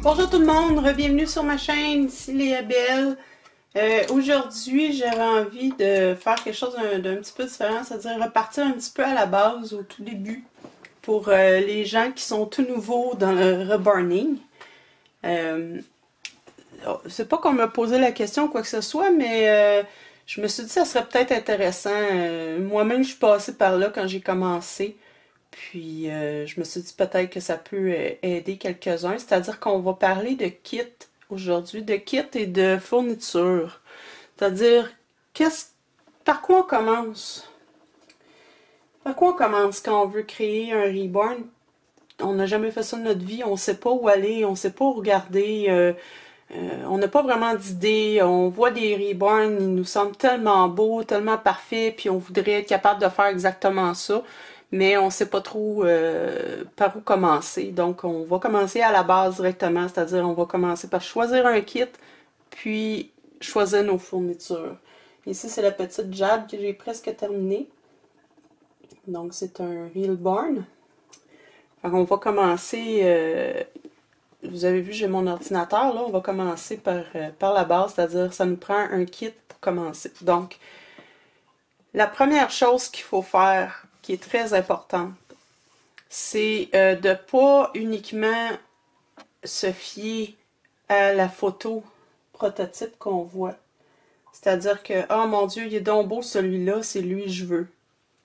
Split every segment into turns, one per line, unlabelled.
Bonjour tout le monde, bienvenue sur ma chaîne, ici Léa Belle. Aujourd'hui, j'avais envie de faire quelque chose d'un petit peu différent, c'est-à-dire repartir un petit peu à la base, au tout début, pour les gens qui sont tout nouveaux dans le reborning. C'est pas qu'on m'a posé la question ou quoi que ce soit, mais je me suis dit que ça serait peut-être intéressant. Moi-même, je suis passée par là quand j'ai commencé. Puis, je me suis dit peut-être que ça peut aider quelques-uns. C'est-à-dire qu'on va parler de kits aujourd'hui, de kits et de fournitures. C'est-à-dire, par quoi on commence? Par quoi on commence quand on veut créer un reborn? On n'a jamais fait ça de notre vie, on ne sait pas où aller, on ne sait pas où regarder. On n'a pas vraiment d'idée, on voit des reborns, ils nous semblent tellement beaux, tellement parfaits, puis on voudrait être capable de faire exactement ça, mais on ne sait pas trop par où commencer. Donc on va commencer à la base directement, c'est-à-dire on va commencer par choisir un kit, puis choisir nos fournitures. Ici c'est la petite Jade que j'ai presque terminée. Donc c'est un Reborn. On va commencer... vous avez vu, j'ai mon ordinateur, là, on va commencer par la base, c'est-à-dire ça nous prend un kit pour commencer. Donc, la première chose qu'il faut faire, qui est très importante, c'est de ne pas uniquement se fier à la photo prototype qu'on voit. C'est-à-dire que, oh mon Dieu, il est donc beau celui-là, c'est lui que je veux.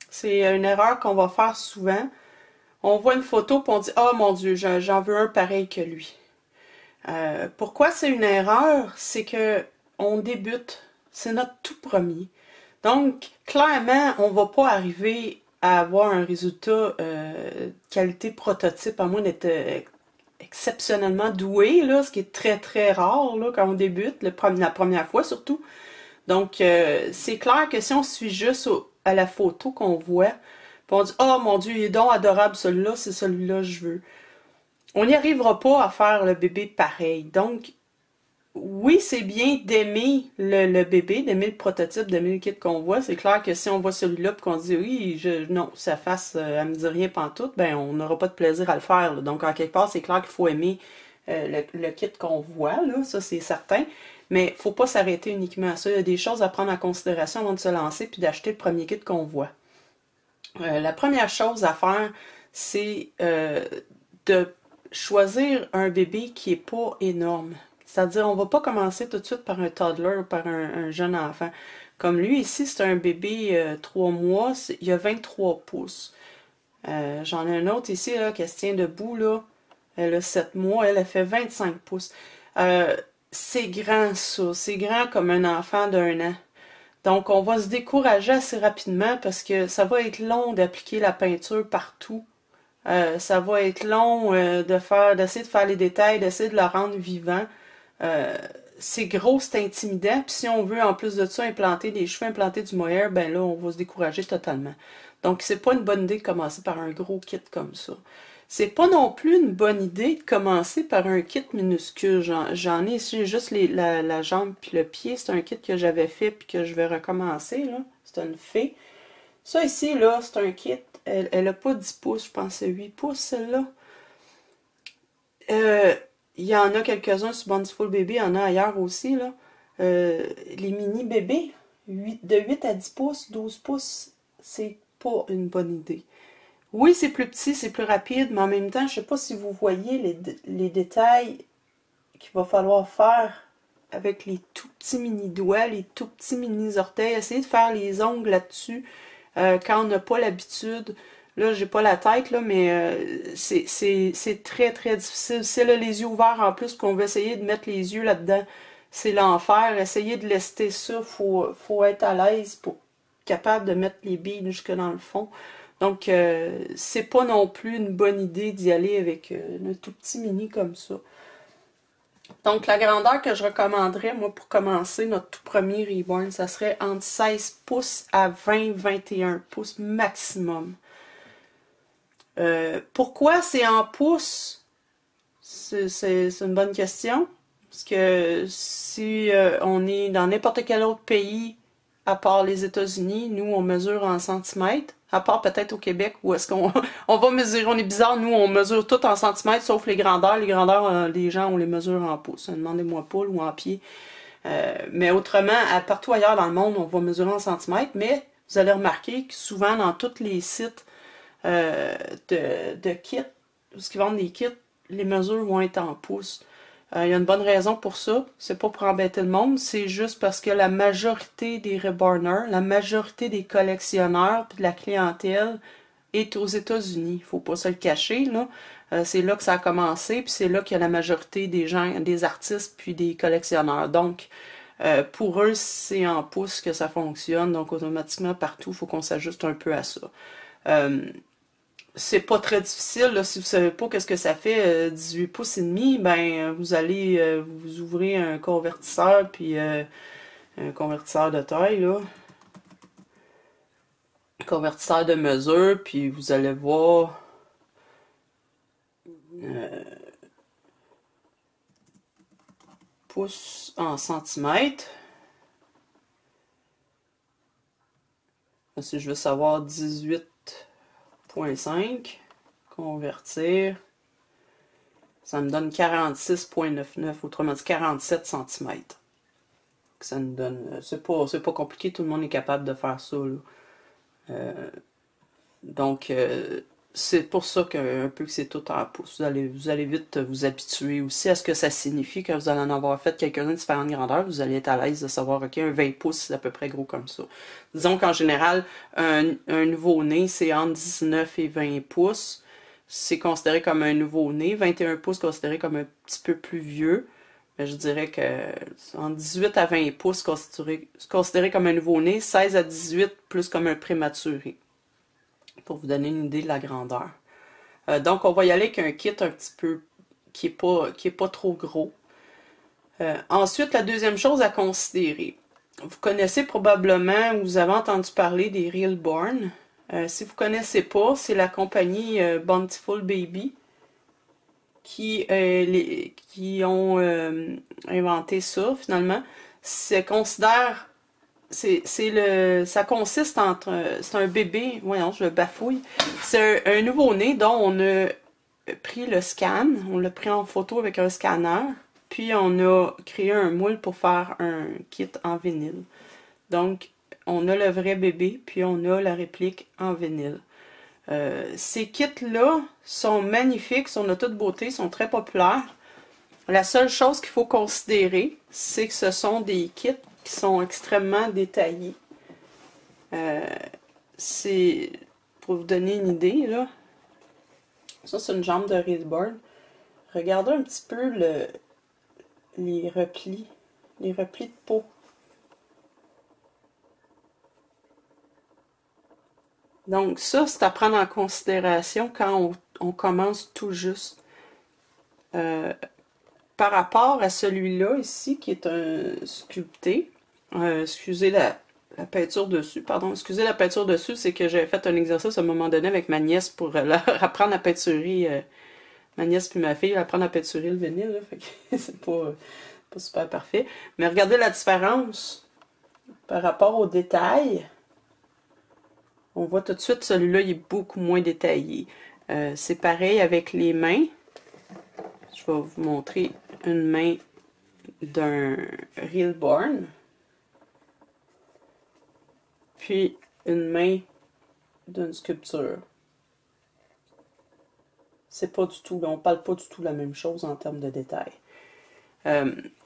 C'est une erreur qu'on va faire souvent. On voit une photo et on dit « Oh mon Dieu, j'en veux un pareil que lui. » Pourquoi c'est une erreur? C'est que on débute. C'est notre tout premier. Donc, clairement, on ne va pas arriver à avoir un résultat qualité prototype, à moins d'être exceptionnellement doué, là, ce qui est très très rare là, quand on débute, la première fois surtout. Donc, c'est clair que si on suit juste à la photo qu'on voit, puis on dit « Oh mon Dieu, il est donc adorable celui-là, c'est celui-là que je veux. » On n'y arrivera pas à faire le bébé pareil. Donc, oui, c'est bien d'aimer le bébé, d'aimer le prototype, d'aimer le kit qu'on voit. C'est clair que si on voit celui-là et qu'on dit « Oui, non, sa face, elle me dit rien pantoute », ben on n'aura pas de plaisir à le faire. Là. Donc, en quelque part, c'est clair qu'il faut aimer le kit qu'on voit, là, ça c'est certain. Mais il ne faut pas s'arrêter uniquement à ça. Il y a des choses à prendre en considération avant de se lancer puis d'acheter le premier kit qu'on voit. La première chose à faire, c'est de choisir un bébé qui n'est pas énorme. C'est-à-dire, on ne va pas commencer tout de suite par un toddler ou par un jeune enfant. Comme lui, ici, c'est un bébé 3 mois, il a 23 pouces. J'en ai un autre ici, là, qui se tient debout, là. Elle a 7 mois, elle a fait 25 pouces. C'est grand, ça. C'est grand comme un enfant d'1 an. Donc, on va se décourager assez rapidement parce que ça va être long d'appliquer la peinture partout. Ça va être long d'essayer de faire les détails, d'essayer de le rendre vivant. C'est gros, c'est intimidant. Puis si on veut, en plus de ça, implanter des cheveux, implanter du mohair, ben là, on va se décourager totalement. Donc, c'est pas une bonne idée de commencer par un gros kit comme ça. C'est pas non plus une bonne idée de commencer par un kit minuscule. J'en ai ici juste la jambe puis le pied. C'est un kit que j'avais fait puis que je vais recommencer. Là. C'est une fée. Ça ici, là, c'est un kit. Elle a pas 10 pouces, je pense que c'est 8 pouces celle-là. Il y en a quelques-uns sur Bountiful Baby, il y en a ailleurs aussi. Là. Les mini bébés, de 8 à 10 pouces, 12 pouces, c'est pas une bonne idée. Oui, c'est plus petit, c'est plus rapide, mais en même temps, je ne sais pas si vous voyez les détails qu'il va falloir faire avec les tout petits mini doigts, les tout petits mini orteils. Essayez de faire les ongles là-dessus quand on n'a pas l'habitude. Là, j'ai pas la tête, là, mais c'est très, très difficile. C'est là, les yeux ouverts en plus, qu'on veut essayer de mettre les yeux là-dedans. C'est l'enfer. Essayez de lester ça. Faut être à l'aise pour être capable de mettre les billes jusque dans le fond. Donc, c'est pas non plus une bonne idée d'y aller avec un tout petit mini comme ça. Donc, la grandeur que je recommanderais, moi, pour commencer notre tout premier Reborn, ça serait entre 16 pouces à 20-21 pouces maximum. Pourquoi c'est en pouces? C'est une bonne question. Parce que si on est dans n'importe quel autre pays, à part les États-Unis, nous, on mesure en centimètres. à part peut-être au Québec où est-ce qu'on on va mesurer, on est bizarre, nous on mesure tout en centimètres sauf les grandeurs. Les grandeurs, les gens on les mesure en pouces. Demandez-moi pas ou en pieds. Mais autrement, partout ailleurs dans le monde, on va mesurer en centimètres, mais vous allez remarquer que souvent dans tous les sites de kits, où ils vendent des kits, les mesures vont être en pouces. Il y a une bonne raison pour ça. C'est pas pour embêter le monde, c'est juste parce que la majorité des reborners, la majorité des collectionneurs puis de la clientèle est aux États-Unis. Il faut pas se le cacher, là. C'est là que ça a commencé, puis c'est là qu'il y a la majorité des gens, des artistes puis des collectionneurs. Donc, pour eux, c'est en pouces que ça fonctionne. Donc, automatiquement, partout, il faut qu'on s'ajuste un peu à ça. C'est pas très difficile, là, si vous savez pas qu'est-ce que ça fait 18 pouces et demi, ben vous allez vous ouvrir un convertisseur puis un convertisseur de taille là, un convertisseur de mesure puis vous allez voir pouces en centimètres. Si je veux savoir 18,5 convertir, ça me donne 46,99, autrement dit 47 cm. Ça nous donne. C'est pas compliqué, tout le monde est capable de faire ça. Donc, c'est pour ça que c'est tout en pouces. Vous allez vite vous habituer aussi à ce que ça signifie quand vous allez en avoir fait quelques-uns de différentes grandeurs. Vous allez être à l'aise de savoir, ok, un 20 pouces, c'est à peu près gros comme ça. Disons qu'en général, un nouveau-né, c'est entre 19 et 20 pouces. C'est considéré comme un nouveau-né. 21 pouces, considéré comme un petit peu plus vieux. Mais je dirais que entre 18 à 20 pouces, considéré comme un nouveau-né. 16 à 18, plus comme un prématuré. Pour vous donner une idée de la grandeur. Donc, on va y aller avec un kit un petit peu qui est pas trop gros. Ensuite, la deuxième chose à considérer. Vous connaissez probablement ou vous avez entendu parler des Realborn. Si vous ne connaissez pas, c'est la compagnie Bountiful Baby qui ont inventé ça, finalement. Ça consiste c'est un bébé, voyons, je le bafouille. C'est un nouveau-né dont on a pris le scan, on l'a pris en photo avec un scanner, puis on a créé un moule pour faire un kit en vinyle. Donc, on a le vrai bébé, puis on a la réplique en vinyle. Ces kits-là sont magnifiques, sont de toute beauté, sont très populaires. La seule chose qu'il faut considérer, c'est que ce sont des kits qui sont extrêmement détaillés. C'est pour vous donner une idée, là. Ça, c'est une jambe de Realborn. Regardez un petit peu les replis de peau. Donc ça, c'est à prendre en considération quand on commence tout juste. Par rapport à celui-là ici, qui est un sculpté, excusez la peinture dessus, pardon, excusez la peinture dessus, c'est que j'avais fait un exercice à un moment donné avec ma nièce pour leur apprendre à peinturer, ma nièce puis ma fille, apprendre à peinturer le vinyle, là, fait que c'est pas super parfait. Mais regardez la différence par rapport aux détails. On voit tout de suite, celui-là, il est beaucoup moins détaillé. C'est pareil avec les mains. Je vais vous montrer une main d'un Realborn. Puis une main d'une sculpture. C'est pas du tout, on parle pas du tout la même chose en termes de détails.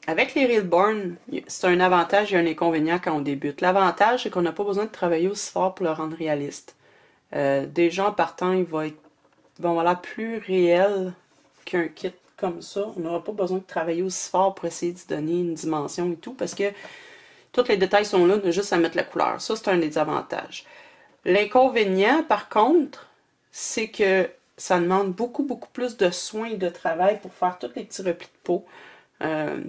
Avec les Realborn, c'est un avantage et un inconvénient quand on débute. L'avantage, c'est qu'on n'a pas besoin de travailler aussi fort pour le rendre réaliste. Déjà en partant, il va avoir l'air plus réel qu'un kit comme ça. On n'aura pas besoin de travailler aussi fort pour essayer de donner une dimension et tout, parce que tous les détails sont là, on a juste à mettre la couleur. Ça, c'est un des avantages. L'inconvénient, par contre, c'est que ça demande beaucoup plus de soins et de travail pour faire tous les petits replis de peau.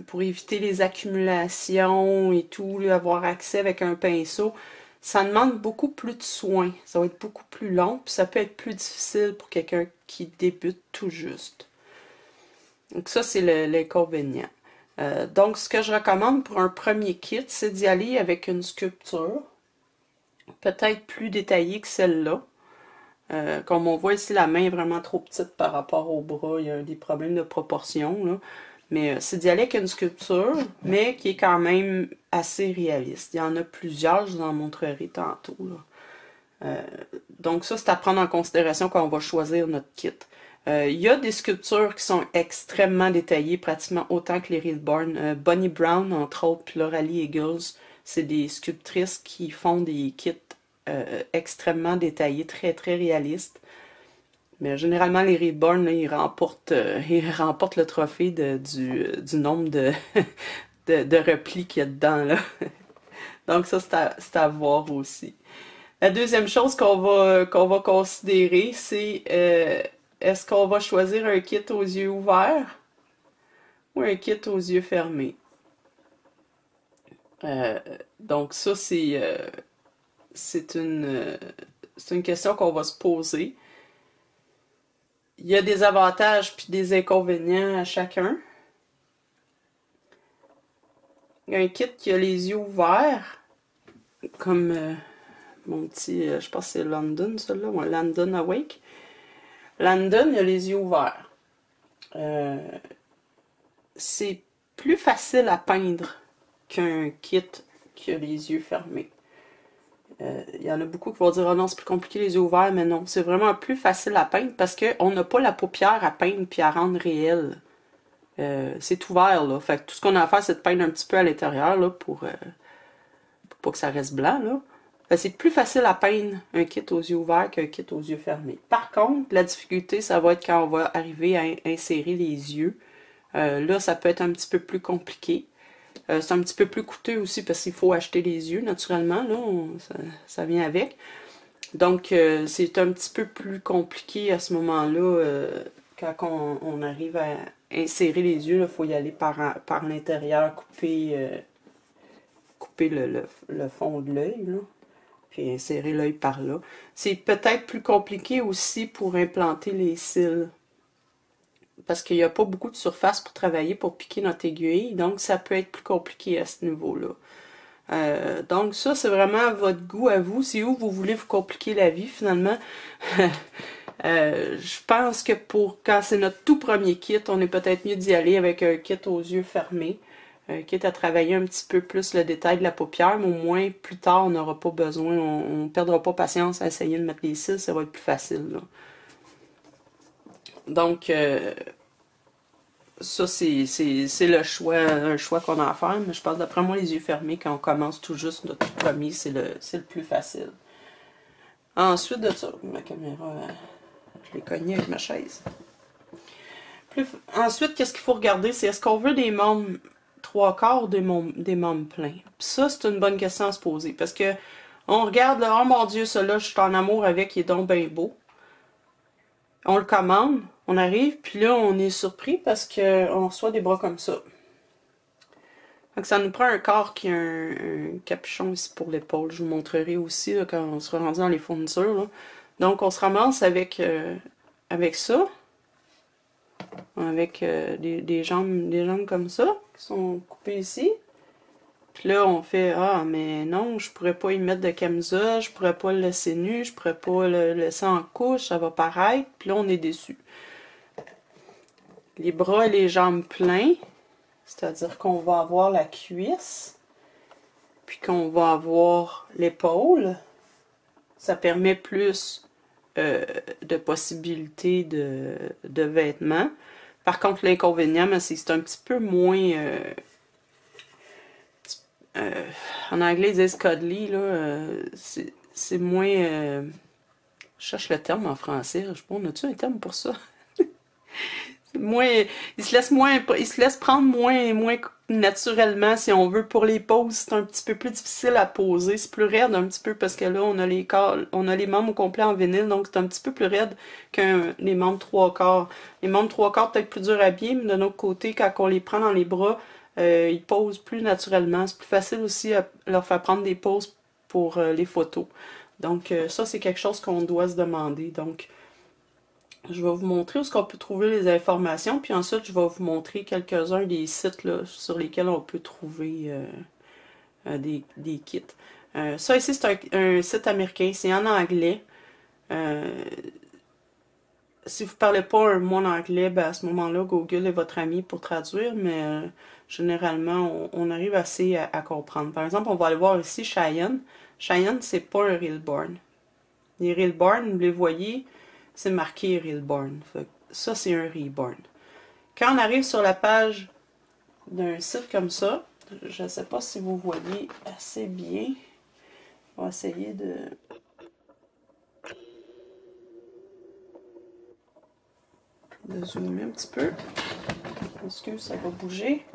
Pour éviter les accumulations et tout, avoir accès avec un pinceau, ça demande beaucoup plus de soins. Ça va être beaucoup plus long, puis ça peut être plus difficile pour quelqu'un qui débute tout juste. Donc ça, c'est l'inconvénient. Donc, ce que je recommande pour un premier kit, c'est d'y aller avec une sculpture, peut-être plus détaillée que celle-là. Comme on voit ici, la main est vraiment trop petite par rapport au bras. Il y a des problèmes de proportion, là. Mais c'est d'y aller avec une sculpture, mais qui est quand même assez réaliste. Il y en a plusieurs, je vous en montrerai tantôt, là. Donc ça, c'est à prendre en considération quand on va choisir notre kit. Il y a des sculptures qui sont extrêmement détaillées, pratiquement autant que les Reedborn. Bonnie Brown, entre autres, puis Lauralie Eagles, c'est des sculptrices qui font des kits extrêmement détaillés, très très réalistes. Mais généralement, les Reedborn, là, ils remportent le trophée du nombre de replis qu'il y a dedans, là. Donc ça, c'est à voir aussi. La deuxième chose qu'on va considérer, c'est est-ce qu'on va choisir un kit aux yeux ouverts ou un kit aux yeux fermés? Donc ça, c'est une question qu'on va se poser. Il y a des avantages puis des inconvénients à chacun. Il y a un kit qui a les yeux ouverts, comme mon petit, je pense que c'est London, celui-là, ouais, London Awake. London, il a les yeux ouverts. C'est plus facile à peindre qu'un kit qui a les yeux fermés. Il y en a beaucoup qui vont dire « Oh non, c'est plus compliqué les yeux ouverts », mais non, c'est vraiment plus facile à peindre parce qu'on n'a pas la paupière à peindre puis à rendre réelle. C'est ouvert, là. Fait que tout ce qu'on a à faire, c'est de peindre un petit peu à l'intérieur, là, pour pas que ça reste blanc, là. C'est plus facile à peindre un kit aux yeux ouverts qu'un kit aux yeux fermés. Par contre, la difficulté, ça va être quand on va arriver à insérer les yeux. Là, ça peut être un petit peu plus compliqué. C'est un petit peu plus coûteux aussi parce qu'il faut acheter les yeux, naturellement. Là, ça vient avec. Donc, c'est un petit peu plus compliqué à ce moment-là. Quand on arrive à insérer les yeux, il faut y aller par l'intérieur, couper le fond de l'œil, là, puis insérer l'œil par là. C'est peut-être plus compliqué aussi pour implanter les cils, parce qu'il n'y a pas beaucoup de surface pour travailler, pour piquer notre aiguille, donc ça peut être plus compliqué à ce niveau-là. Donc ça, c'est vraiment à votre goût, à vous. C'est où vous voulez vous compliquer la vie, finalement. Je pense que quand c'est notre tout premier kit, on est peut-être mieux d'y aller avec un kit aux yeux fermés. Quitte à travailler un petit peu plus le détail de la paupière, mais au moins, plus tard, on n'aura pas besoin, on ne perdra pas patience à essayer de mettre les cils, ça va être plus facile, là. Donc, ça, c'est un choix qu'on a à faire, mais je pense, d'après moi, les yeux fermés, quand on commence tout juste notre premier, c'est le plus facile. Ensuite de ça, ma caméra, je l'ai cognée avec ma chaise. Ensuite, qu'est-ce qu'il faut regarder, c'est est-ce qu'on veut des membres 3/4 ou des membres pleins? Puis ça, c'est une bonne question à se poser, parce que on regarde, là, oh mon Dieu, celui-là, je suis en amour avec, il est donc bien beau. On le commande, on arrive, puis là, on est surpris parce qu'on reçoit des bras comme ça. Donc, ça nous prend un corps qui a un capuchon ici pour l'épaule. Je vous montrerai aussi là, quand on sera rendu dans les fournitures, là. Donc, on se ramasse avec ça, avec des jambes comme ça, qui sont coupées ici. Puis là, on fait « Ah, mais non, je pourrais pas y mettre de camisole, je pourrais pas le laisser nu, je pourrais pas le laisser en couche, ça va paraître. » Puis là, on est déçu. Les bras et les jambes pleins, c'est-à-dire qu'on va avoir la cuisse, puis qu'on va avoir l'épaule. Ça permet plus de possibilités de vêtements. Par contre, l'inconvénient, c'est que c'est un petit peu moins... en anglais, ils disent cuddly, là. C'est moins... je cherche le terme en français. Je sais pas, on a-tu un terme pour ça? Moins, il se laisse prendre moins naturellement, si on veut. Pour les poses, c'est un petit peu plus difficile à poser. C'est plus raide un petit peu parce que là, on a les membres au complet en vinyle, donc c'est un petit peu plus raide que les membres 3/4. Les membres 3/4 peut-être plus dur à habiller, mais d'un autre côté, quand on les prend dans les bras, ils posent plus naturellement. C'est plus facile aussi à leur faire prendre des poses pour les photos. Donc ça, c'est quelque chose qu'on doit se demander. Donc, je vais vous montrer où est-ce qu'on peut trouver les informations, puis ensuite je vais vous montrer quelques-uns des sites là, sur lesquels on peut trouver des kits. Ça ici, c'est un site américain, c'est en anglais. Euh, Si vous parlez pas un mot en anglais, ben à ce moment-là, Google est votre ami pour traduire, mais généralement, on arrive assez à comprendre. Par exemple, on va aller voir ici Cheyenne. Cheyenne, c'est pas un Reelborn. Les Reelborn, vous les voyez, c'est marqué Reelborn. Ça, c'est un Reborn. Quand on arrive sur la page d'un site comme ça, je ne sais pas si vous voyez assez bien. On va essayer de zoomer un petit peu. Excuse, ça va bouger.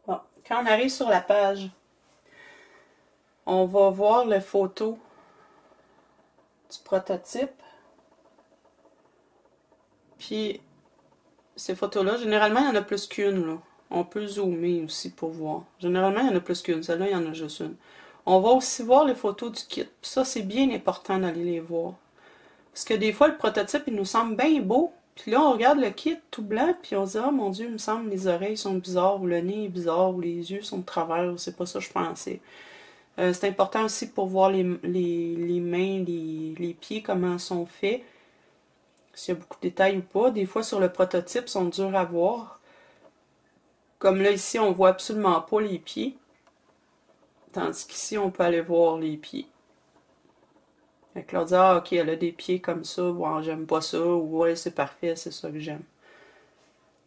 Bon, quand on arrive sur la page, on va voir les photos du prototype. Puis, ces photos-là, généralement, il y en a plus qu'une, là. On peut zoomer aussi pour voir. Généralement, il y en a plus qu'une. Celle-là, il y en a juste une. On va aussi voir les photos du kit. Puis ça, c'est bien important d'aller les voir. Parce que des fois, le prototype, il nous semble bien beau. Puis là, on regarde le kit tout blanc, puis on se dit, ah mon Dieu, il me semble que les oreilles sont bizarres, ou le nez est bizarre, ou les yeux sont de travers, ou c'est pas ça que je pensais. C'est important aussi pour voir les mains, les pieds, comment ils sont faits. S'il y a beaucoup de détails ou pas. Des fois, sur le prototype, ils sont durs à voir. Comme là, ici, on voit absolument pas les pieds. Tandis qu'ici, on peut aller voir les pieds. Fait que là, on dit, ah, ok, elle a des pieds comme ça, ouais, j'aime pas ça, ou ouais, c'est parfait, c'est ça que j'aime.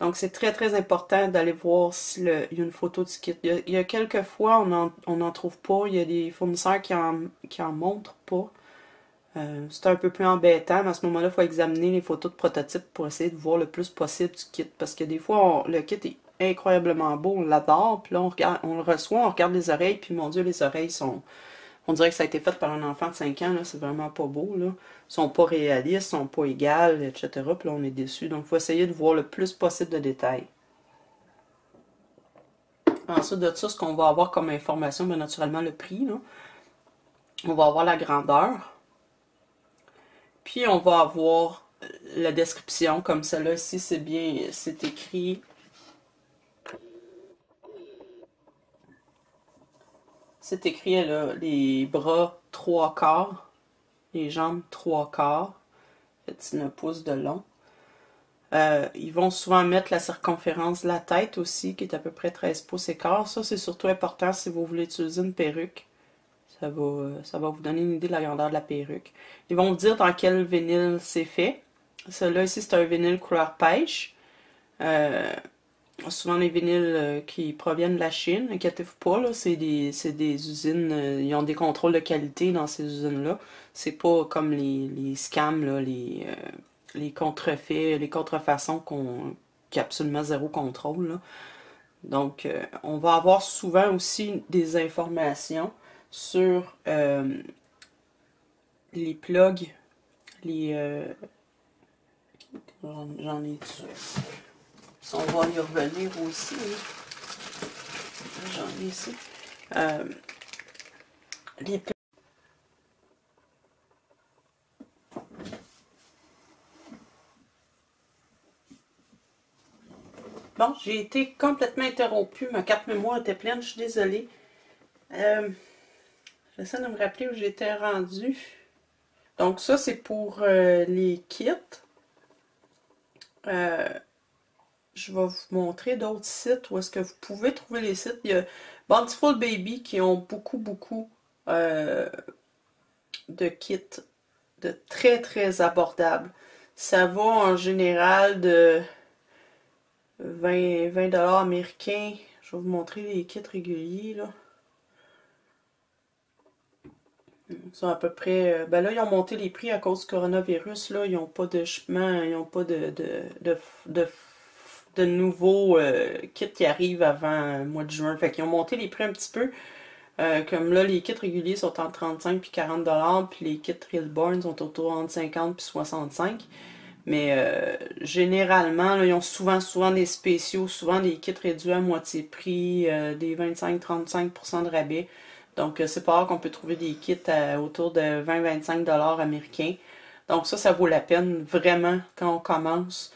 Donc, c'est très, très important d'aller voir s'il y a une photo du kit. Il y a quelques fois, on n'en trouve pas. Il y a des fournisseurs qui en montrent pas. C'est un peu plus embêtant, mais à ce moment-là, il faut examiner les photos de prototype pour essayer de voir le plus possible du kit. Parce que des fois, le kit est incroyablement beau, on l'adore, puis là, on le reçoit, on regarde les oreilles, puis mon Dieu, les oreilles sont... On dirait que ça a été fait par un enfant de 5 ans, là, c'est vraiment pas beau, là. Ils sont pas réalistes, ils sont pas égales, etc. Puis là, on est déçu. Donc, il faut essayer de voir le plus possible de détails. Ensuite de ça, ce qu'on va avoir comme information, bien naturellement, le prix, là. On va avoir la grandeur. Puis, on va avoir la description, comme celle-là ici, c'est bien, c'est écrit. C'est écrit, là, les bras 3/4, les jambes 3/4, 19 pouces de long. Ils vont souvent mettre la circonférence de la tête aussi, qui est à peu près 13 pouces et quart. Ça, c'est surtout important si vous voulez utiliser une perruque. Ça va vous donner une idée de la grandeur de la perruque. Ils vont vous dire dans quel vinyle c'est fait. Celui-là ici, c'est un vinyle couleur pêche. Souvent les vinyles qui proviennent de la Chine, inquiétez-vous pas, là, c'est des usines, ils ont des contrôles de qualité dans ces usines-là. C'est pas comme les scams, là, les contrefaits, les contrefaçons qui a absolument zéro contrôle, là. Donc, on va avoir souvent aussi des informations sur les plugs, j'en ai dessus. On va y revenir aussi. J'en ai ici. Les plugs. Bon, j'ai été complètement interrompue. Ma carte mémoire était pleine, je suis désolée. J'essaie de me rappeler où j'étais rendue. Donc ça, c'est pour les kits. Je vais vous montrer d'autres sites où est-ce que vous pouvez trouver les sites. Il y a Bountiful Baby qui ont beaucoup de kits de très très abordables. Ça va en général de 20 américains. Je vais vous montrer les kits réguliers, là. Ils sont à peu près... ben là, ils ont monté les prix à cause du coronavirus. Là. Ils n'ont pas de chemin, ils n'ont pas de nouveaux kits qui arrivent avant le mois de juin. Fait qu'ils ont monté les prix un petit peu. Comme là, les kits réguliers sont entre 35 et 40 $, puis les kits Reelborn sont autour entre 50 et 65. Mais généralement, là, ils ont souvent des spéciaux, souvent des kits réduits à moitié prix, des 25-35% de rabais. Donc, c'est pas rare qu'on peut trouver des kits autour de 20-25 $ américains. Donc, ça vaut la peine vraiment quand on commence.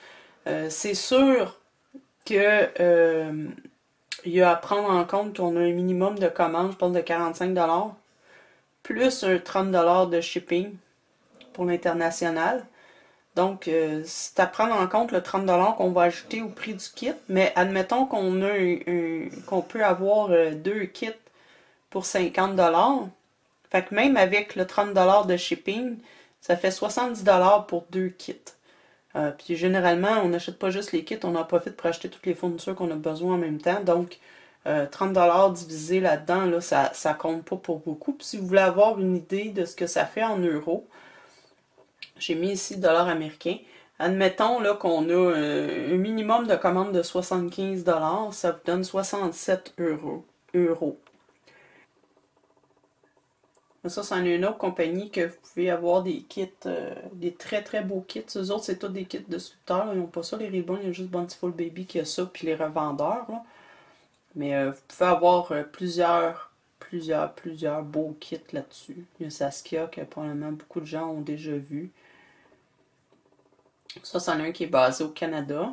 C'est sûr que il y a à prendre en compte qu'on a un minimum de commande, je pense de 45$, plus un 30$ de shipping pour l'international. Donc, c'est à prendre en compte le 30$ qu'on va ajouter au prix du kit, mais admettons qu'on a qu'on peut avoir deux kits pour 50$. Fait que même avec le 30$ de shipping, ça fait 70$ pour deux kits. Puis généralement, on n'achète pas juste les kits, on en profite pour acheter toutes les fournitures qu'on a besoin en même temps. Donc, 30$ divisé là-dedans, là, ça compte pas pour beaucoup. Puis si vous voulez avoir une idée de ce que ça fait en euros, j'ai mis ici dollars américains. Admettons là qu'on a un minimum de commande de 75$, ça vous donne 67 euros. Ça, c'en est une autre compagnie que vous pouvez avoir des kits, des très très beaux kits. Eux autres, c'est tous des kits de sculpteurs. Ils n'ont pas ça, les Reborn. Il y a juste Bountiful Baby qui a ça, puis les revendeurs. Là. Mais vous pouvez avoir plusieurs beaux kits là-dessus. Il y a Saskia que probablement beaucoup de gens ont déjà vu. Ça, c'en est un qui est basé au Canada.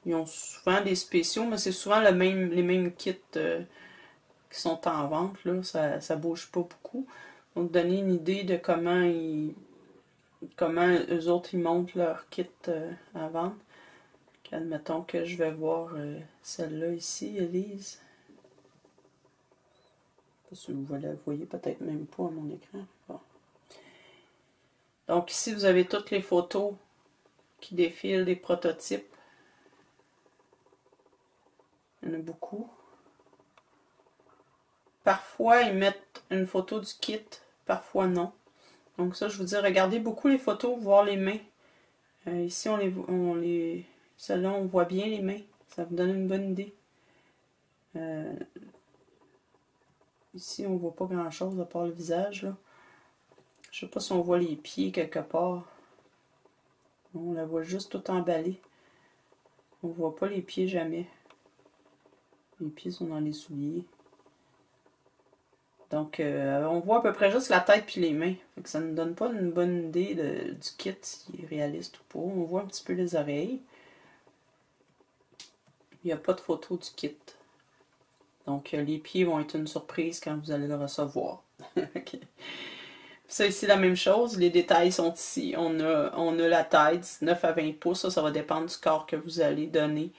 Ils ont souvent des spéciaux, mais c'est souvent les mêmes kits qui sont en vente. Là. Ça bouge pas beaucoup. Donc, donner une idée de comment eux autres ils montent leur kit à vendre. Admettons que je vais voir celle-là ici, Elise. Je sais pas si vous la voyez, peut-être même pas à mon écran. Bon. Donc ici, vous avez toutes les photos qui défilent des prototypes. Il y en a beaucoup. Parfois, ils mettent une photo du kit, parfois non. Donc ça, je vous dis, regardez beaucoup les photos, voir les mains. Ici, celle-là, on voit bien les mains. Ça vous donne une bonne idée. Ici, on voit pas grand-chose à part le visage. Là. Je sais pas si on voit les pieds quelque part. On la voit juste tout emballée. On voit pas les pieds jamais. Les pieds sont dans les souliers. Donc, on voit à peu près juste la tête puis les mains. Fait que ça ne nous donne pas une bonne idée du kit, s'il est réaliste ou pas. On voit un petit peu les oreilles. Il n'y a pas de photo du kit. Donc, les pieds vont être une surprise quand vous allez le recevoir. Okay. Ça ici, la même chose. Les détails sont ici. On a la taille, 19 à 20 pouces. Ça va dépendre du corps que vous allez donner.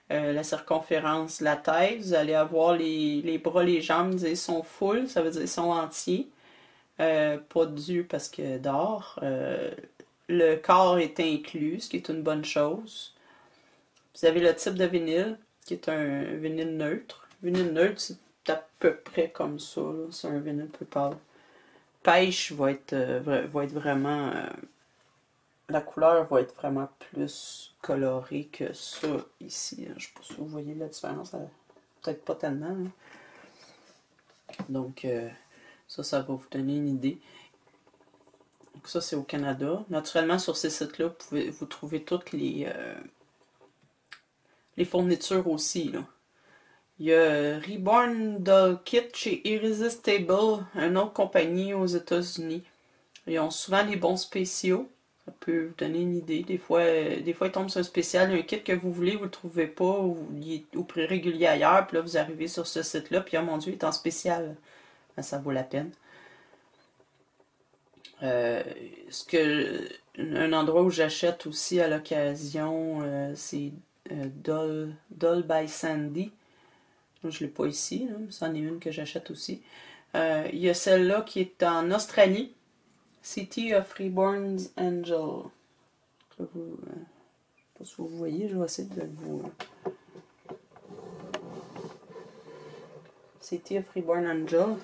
La circonférence, la tête. Vous allez avoir les bras, les jambes, ils sont full. Ça veut dire qu'ils sont entiers. Pas durs parce que d'or. Le corps est inclus, ce qui est une bonne chose. Vous avez le type de vinyle, qui est un vinyle neutre. Vinyle neutre, c'est à peu près comme ça. C'est un vinyle plus pâle. Pêche va être vraiment... la couleur va être vraiment plus colorée que ça ici. Je ne sais pas si vous voyez la différence. Peut-être pas tellement. Hein. Donc, ça va vous donner une idée. Donc, ça, c'est au Canada. Naturellement, sur ces sites-là, vous trouvez toutes les fournitures aussi. Là. Il y a Reborn Doll Kit chez Irresistible, une autre compagnie aux États-Unis. Ils ont souvent des bons spéciaux. Ça peut vous donner une idée. Des fois ils tombent sur un spécial, un kit que vous voulez, vous ne le trouvez pas, ou il est au prix régulier ailleurs, puis là, vous arrivez sur ce site-là, puis oh mon Dieu, il est en spécial. Ben, ça vaut la peine. Un endroit où j'achète aussi à l'occasion, c'est Doll by Sandy. Je ne l'ai pas ici, là, mais c'en est une que j'achète aussi. Il y a celle-là qui est en Australie. City of Reborn's Angel. Je ne sais pas si vous voyez, je vais essayer de vous... City of Reborn Angel.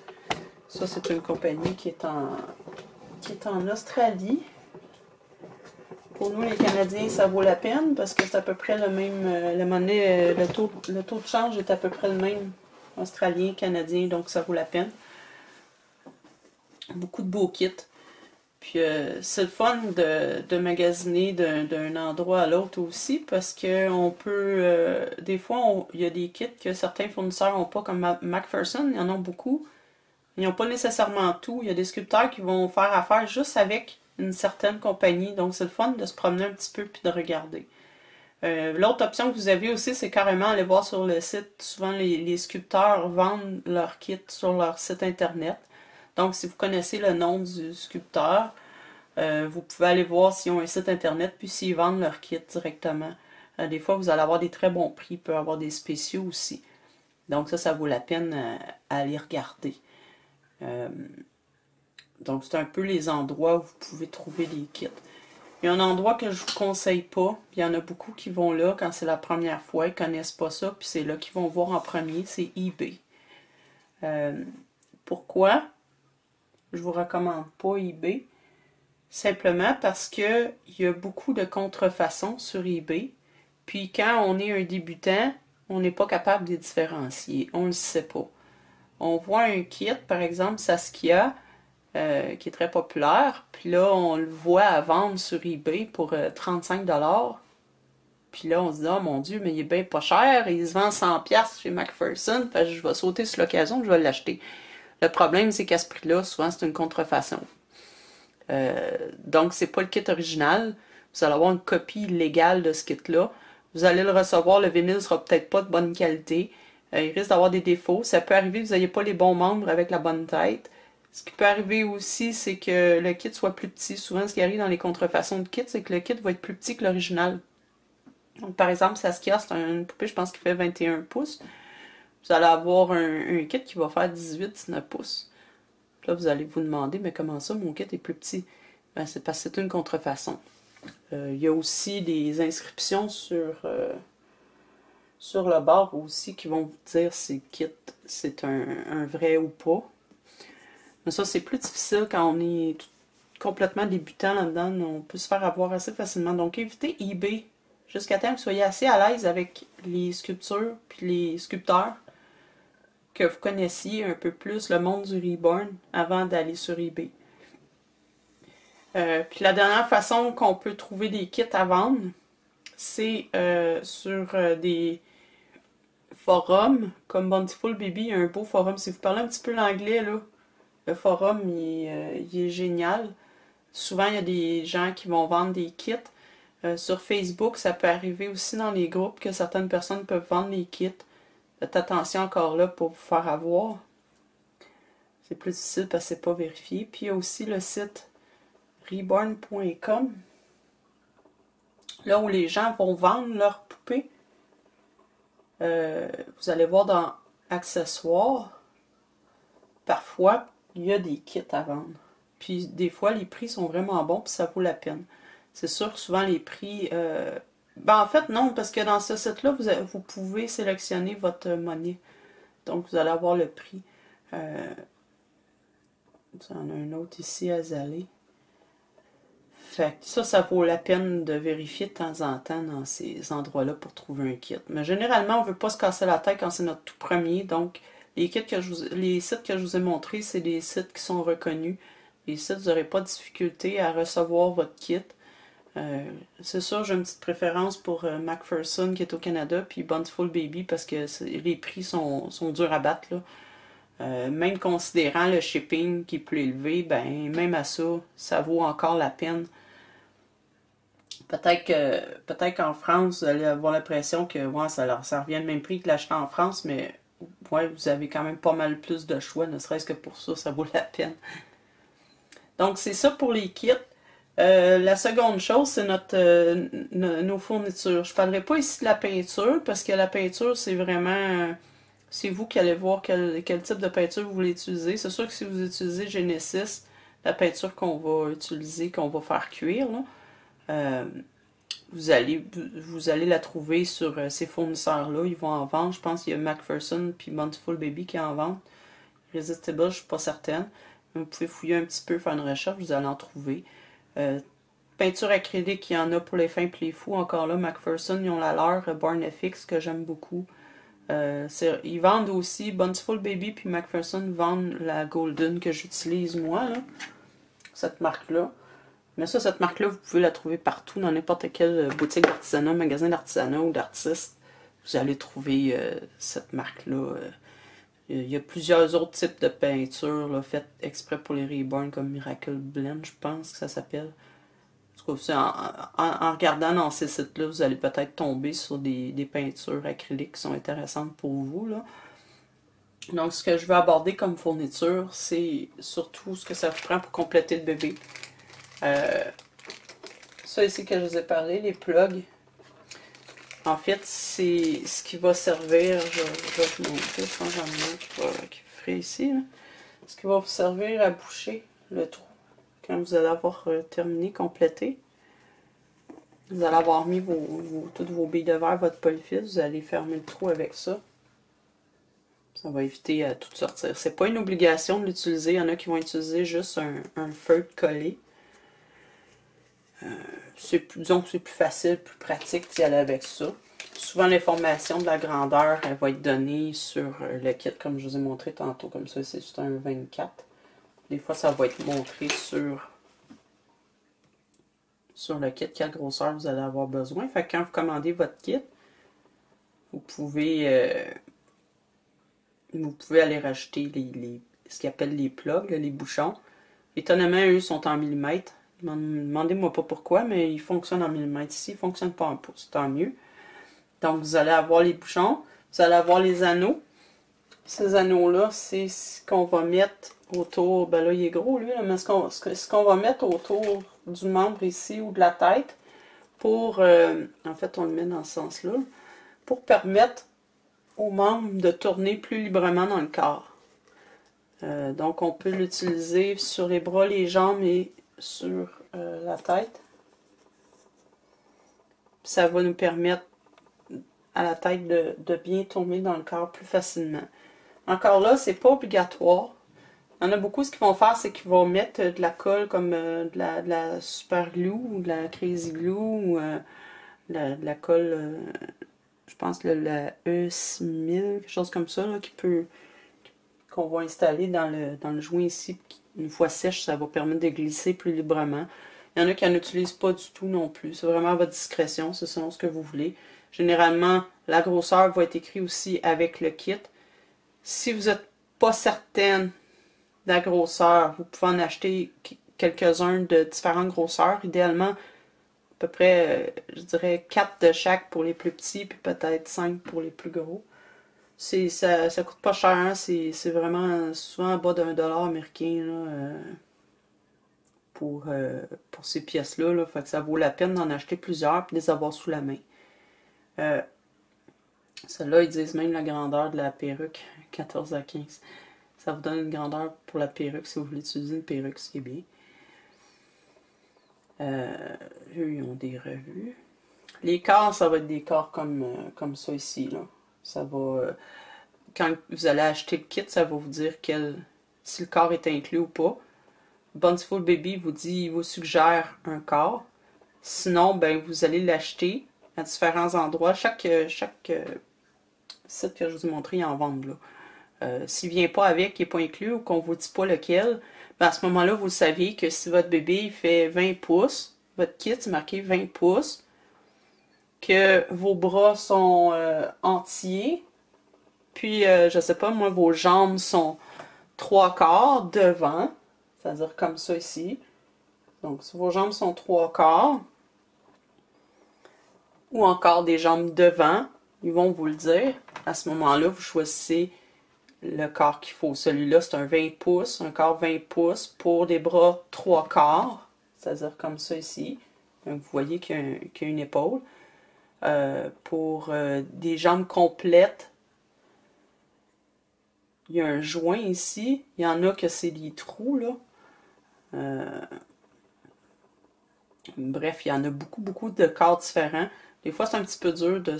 Ça, c'est une compagnie qui est en Australie. Pour nous, les Canadiens, ça vaut la peine parce que c'est à peu près le même... la monnaie, le taux de change est à peu près le même australien, canadien, donc ça vaut la peine. Beaucoup de beaux kits. Puis c'est le fun de magasiner d'un endroit à l'autre aussi parce que on peut... des fois, il y a des kits que certains fournisseurs n'ont pas, comme McPherson, ils en ont beaucoup. Ils n'ont pas nécessairement tout. Il y a des sculpteurs qui vont faire affaire juste avec une certaine compagnie. Donc c'est le fun de se promener un petit peu puis de regarder. L'autre option que vous avez aussi, c'est carrément aller voir sur le site. Souvent, les sculpteurs vendent leur kit sur leur site internet. Donc, si vous connaissez le nom du sculpteur, vous pouvez aller voir s'ils ont un site internet, puis s'ils vendent leur kit directement. Des fois, vous allez avoir des très bons prix, il peut y avoir des spéciaux aussi. Donc ça vaut la peine à aller regarder. Donc, c'est un peu les endroits où vous pouvez trouver les kits. Il y a un endroit que je vous conseille pas. Il y en a beaucoup qui vont là quand c'est la première fois. Ils connaissent pas ça. Puis c'est là qu'ils vont voir en premier. C'est eBay. Pourquoi je vous recommande pas eBay? Simplement parce que il y a beaucoup de contrefaçons sur eBay. Puis quand on est un débutant, on n'est pas capable de les différencier. On ne le sait pas. On voit un kit, par exemple Saskia, qui est très populaire. Puis là, on le voit à vendre sur eBay pour 35$. Puis là, on se dit, oh mon Dieu, mais il est bien pas cher. Il se vend 100$ chez McPherson. Fait que je vais sauter sur l'occasion, je vais l'acheter. Le problème, c'est qu'à ce prix-là, souvent, c'est une contrefaçon. Donc, c'est pas le kit original. Vous allez avoir une copie légale de ce kit-là. Vous allez le recevoir, le vinyle sera peut-être pas de bonne qualité. Il risque d'avoir des défauts. Ça peut arriver que vous n'ayez pas les bons membres avec la bonne tête. Ce qui peut arriver aussi, c'est que le kit soit plus petit. Souvent, ce qui arrive dans les contrefaçons de kits, c'est que le kit va être plus petit que l'original. Donc, par exemple, Saskia, c'est une poupée, je pense, qui fait 21 pouces. Vous allez avoir un kit qui va faire 18-19 pouces. Là, vous allez vous demander, mais comment ça, mon kit est plus petit? Ben, c'est parce que c'est une contrefaçon. Il y a aussi des inscriptions sur le bord aussi qui vont vous dire si le kit c'est un vrai ou pas. Mais ça, c'est plus difficile quand on est complètement débutant là-dedans. On peut se faire avoir assez facilement. Donc, évitez eBay jusqu'à temps que vous soyez assez à l'aise avec les sculptures puis les sculpteurs, que vous connaissiez un peu plus le monde du Reborn avant d'aller sur eBay. Puis la dernière façon qu'on peut trouver des kits à vendre, c'est sur des forums comme Bountiful Baby. Il y a un beau forum. Si vous parlez un petit peu l'anglais, là, le forum il est génial. Souvent, il y a des gens qui vont vendre des kits. Sur Facebook, ça peut arriver aussi dans les groupes que certaines personnes peuvent vendre les kits. Faites attention encore là pour vous faire avoir. C'est plus difficile parce que c'est pas vérifié. Puis il y a aussi le site reborn.com, là où les gens vont vendre leurs poupées. Vous allez voir dans accessoires, parfois il y a des kits à vendre. Puis des fois les prix sont vraiment bons puis ça vaut la peine. C'est sûr que souvent les prix... en fait non, parce que dans ce site-là, vous pouvez sélectionner votre monnaie. Donc vous allez avoir le prix. Vous en a un autre ici, Azalée. Fait que ça vaut la peine de vérifier de temps en temps dans ces endroits-là pour trouver un kit. Mais généralement, on ne veut pas se casser la tête quand c'est notre tout premier. Donc, les sites que je vous ai montrés, c'est des sites qui sont reconnus. Les sites, vous n'aurez pas de difficulté à recevoir votre kit. C'est sûr, j'ai une petite préférence pour McPherson qui est au Canada, puis Bountiful Baby parce que les prix sont durs à battre, là. Même considérant le shipping qui est plus élevé, ben même à ça vaut encore la peine. Peut-être qu'en France, vous allez avoir l'impression que ouais, ça revient le même prix que l'acheter en France, mais ouais, vous avez quand même pas mal plus de choix, ne serait-ce que pour ça vaut la peine. Donc c'est ça pour les kits. La seconde chose, c'est nos fournitures. Je ne parlerai pas ici de la peinture, parce que la peinture, c'est vraiment... c'est vous qui allez voir quel type de peinture vous voulez utiliser. C'est sûr que si vous utilisez Genesis, la peinture qu'on va utiliser, qu'on va faire cuire, là, vous allez la trouver sur ces fournisseurs-là. Ils vont en vendre. Je pense qu'il y a McPherson puis Bountiful Baby qui en vendent. Irresistible, je ne suis pas certaine. Vous pouvez fouiller un petit peu, faire une recherche, vous allez en trouver. Peinture acrylique, il y en a pour les fins et les fous. Encore là, McPherson, ils ont la leur, Born FX, que j'aime beaucoup. Ils vendent aussi, Bountiful Baby puis McPherson vendent la Golden que j'utilise moi, là, cette marque-là. Mais ça, cette marque-là, vous pouvez la trouver partout, dans n'importe quelle boutique d'artisanat, magasin d'artisanat ou d'artistes. Vous allez trouver cette marque-là. Il y a plusieurs autres types de peintures là, faites exprès pour les Reborn, comme Miracle Blend, je pense que ça s'appelle. En tout cas, en regardant dans ces sites-là, vous allez peut-être tomber sur des peintures acryliques qui sont intéressantes pour vous, là. Donc, ce que je veux aborder comme fourniture, c'est surtout ce que ça vous prend pour compléter le bébé. Ça ici que je vous ai parlé, les plugs. En fait, c'est ce qui va servir, je vais vous montrer, je pense que j'en ai un qui ferait ici, là. Ce qui va vous servir à boucher le trou. Quand vous allez avoir terminé, complété, vous allez avoir mis toutes vos billes de verre, votre polyfil, vous allez fermer le trou avec ça. Ça va éviter à tout sortir. C'est pas une obligation de l'utiliser. Il y en a qui vont utiliser juste un feutre collé. Disons que c'est plus facile, plus pratique d'y aller avec ça. Souvent, l'information de la grandeur, elle va être donnée sur le kit, comme je vous ai montré tantôt. Comme ça, c'est juste un 24. Des fois, ça va être montré sur le kit, quelle grosseur vous allez avoir besoin. Fait que quand vous commandez votre kit, vous pouvez aller rajouter ce qu'ils appellent les plugs, là, les bouchons. Étonnamment, eux sont en millimètres. Demandez-moi pas pourquoi, mais ils fonctionnent en millimètres. Ici, ils ne fonctionnent pas en pouces, tant mieux. Donc, vous allez avoir les bouchons, vous allez avoir les anneaux. Ces anneaux-là, c'est ce qu'on va mettre autour. Ben là, il est gros, lui, là, mais ce qu'on va mettre autour du membre ici ou de la tête pour. En fait, on le met dans ce sens-là. Pour permettre aux membres de tourner plus librement dans le corps. Donc, on peut l'utiliser sur les bras, les jambes et sur la tête. Ça va nous permettre à la tête de bien tourner dans le corps plus facilement. Encore là, c'est pas obligatoire. Il y en a beaucoup, ce qu'ils vont faire, c'est qu'ils vont mettre de la colle comme de la super glue ou de la crazy glue ou de la colle, je pense la E6000, quelque chose comme ça, là, qu'on va installer dans le joint ici. Une fois sèche, ça va permettre de glisser plus librement. Il y en a qui n'en utilisent pas du tout non plus. C'est vraiment à votre discrétion, c'est selon ce que vous voulez. Généralement, la grosseur va être écrite aussi avec le kit. Si vous n'êtes pas certaine de la grosseur, vous pouvez en acheter quelques-uns de différentes grosseurs. Idéalement, à peu près, je dirais 4 de chaque pour les plus petits, puis peut-être 5 pour les plus gros. Ça coûte pas cher, hein? C'est vraiment souvent en bas d'$1 américain là, pour ces pièces-là. Là. Fait que ça vaut la peine d'en acheter plusieurs et de les avoir sous la main. Celles-là, ils disent même la grandeur de la perruque, 14 à 15. Ça vous donne une grandeur pour la perruque si vous voulez utiliser une perruque, ce qui est bien. Eux, ils ont des revues. Les corps, ça va être des corps comme ça ici. Là. Ça va. Quand vous allez acheter le kit, ça va vous dire si le corps est inclus ou pas. Bountiful Baby vous suggère un corps. Sinon, ben vous allez l'acheter à différents endroits. Chaque site que je vous ai montré, il en vend là. S'il ne vient pas avec, il n'est pas inclus ou qu'on ne vous dit pas lequel, ben à ce moment-là, vous savez que si votre bébé il fait 20 pouces, votre kit est marqué 20 pouces, que vos bras sont entiers, puis, je sais pas, moi, vos jambes sont 3/4 devant, c'est-à-dire comme ça ici. Donc, si vos jambes sont 3/4, ou encore des jambes devant, ils vont vous le dire. À ce moment-là, vous choisissez le corps qu'il faut. Celui-là, c'est un 20 pouces, un corps 20 pouces pour des bras 3/4, c'est-à-dire comme ça ici. Donc, vous voyez qu'il y a une épaule. Pour des jambes complètes, il y a un joint ici. Il y en a que c'est des trous, là. Bref, il y en a beaucoup de corps différents. Des fois, c'est un petit peu dur de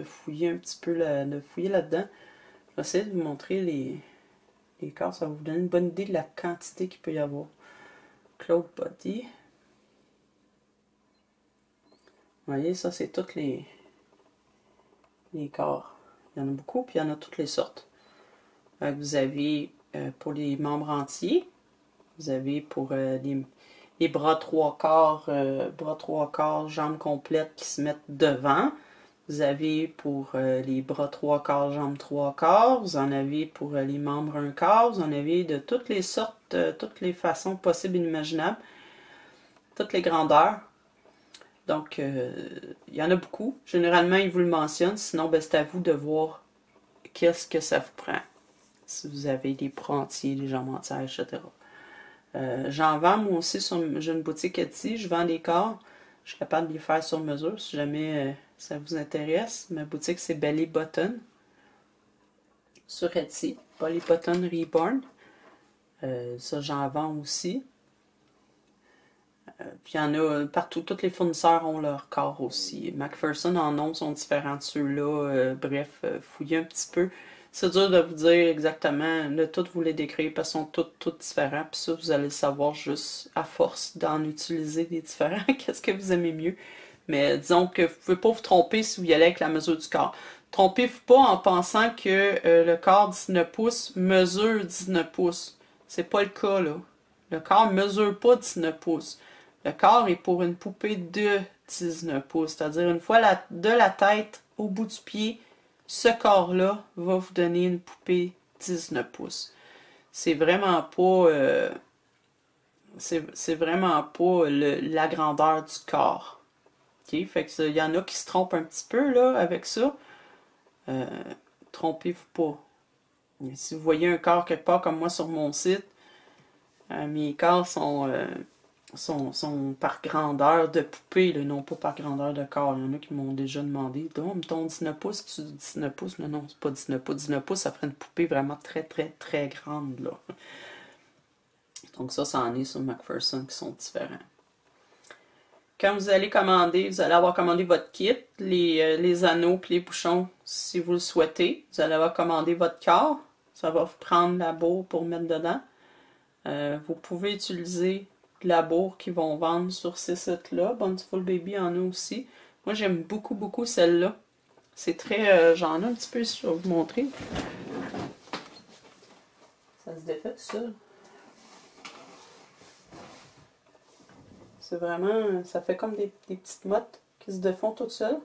fouiller un petit peu, de fouiller là-dedans. Je vais essayer de vous montrer les corps. Ça va vous donner une bonne idée de la quantité qu'il peut y avoir. Cloth Body. Vous voyez, ça, c'est tous les corps. Il y en a beaucoup, puis il y en a toutes les sortes. Vous avez pour les membres entiers, vous avez pour les bras 3/4, jambes complètes qui se mettent devant. Vous avez pour les bras 3/4, jambes 3/4. Vous en avez pour les membres 1/4. Vous en avez de toutes les sortes, toutes les façons possibles et inimaginables. toutes les grandeurs. Donc, il y en a beaucoup. Généralement, ils vous le mentionnent. Sinon, ben, c'est à vous de voir qu'est-ce que ça vous prend. Si vous avez des bras entiers, des jambes entières, etc. J'en vends moi aussi. J'ai une boutique Etsy. Je vends des corps. Je suis capable de les faire sur mesure si jamais ça vous intéresse. Ma boutique, c'est Belly Button. Sur Etsy. Belly Button Reborn. Ça, j'en vends aussi. Puis il y en a partout, tous les fournisseurs ont leur corps aussi. McPherson en ont, sont différents de ceux-là. Bref, fouillez un petit peu. C'est dur de vous dire exactement, de toutes vous les décrire parce qu'ils sont tous différents. Puis ça, vous allez le savoir juste à force d'en utiliser des différents. Qu'est-ce que vous aimez mieux? Mais disons que vous ne pouvez pas vous tromper si vous y allez avec la mesure du corps. Trompez-vous pas en pensant que le corps 19 pouces mesure 19 pouces. C'est pas le cas, là. Le corps ne mesure pas 19 pouces. Le corps est pour une poupée de 19 pouces. C'est-à-dire, une fois de la tête au bout du pied, ce corps-là va vous donner une poupée 19 pouces. C'est vraiment pas... c'est vraiment pas la grandeur du corps. Okay? Fait que il y en a qui se trompent un petit peu là avec ça. Trompez-vous pas. Et si vous voyez un corps quelque part comme moi sur mon site, mes corps sont par grandeur de poupée, là, non pas par grandeur de corps. Il y en a qui m'ont déjà demandé, donc, ton 19 pouces, tu dis 19 pouces? Non, non, c'est pas 19 pouces. 19 pouces, ça ferait une poupée vraiment très, très, très grande, là. Donc ça en est sur McPherson qui sont différents. Quand vous allez commander, vous allez avoir commandé votre kit, les anneaux et les bouchons si vous le souhaitez. Vous allez avoir commandé votre corps. Ça va vous prendre la bourre pour mettre dedans. Vous pouvez utiliser la bourre qu'ils vont vendre sur ces sites-là. Bountiful Baby en a aussi. Moi, j'aime beaucoup, beaucoup celle-là. C'est très... j'en ai un petit peu ici, je vais vous montrer. Ça se défait tout seul. C'est vraiment... Ça fait comme des petites mottes qui se défont toutes seules.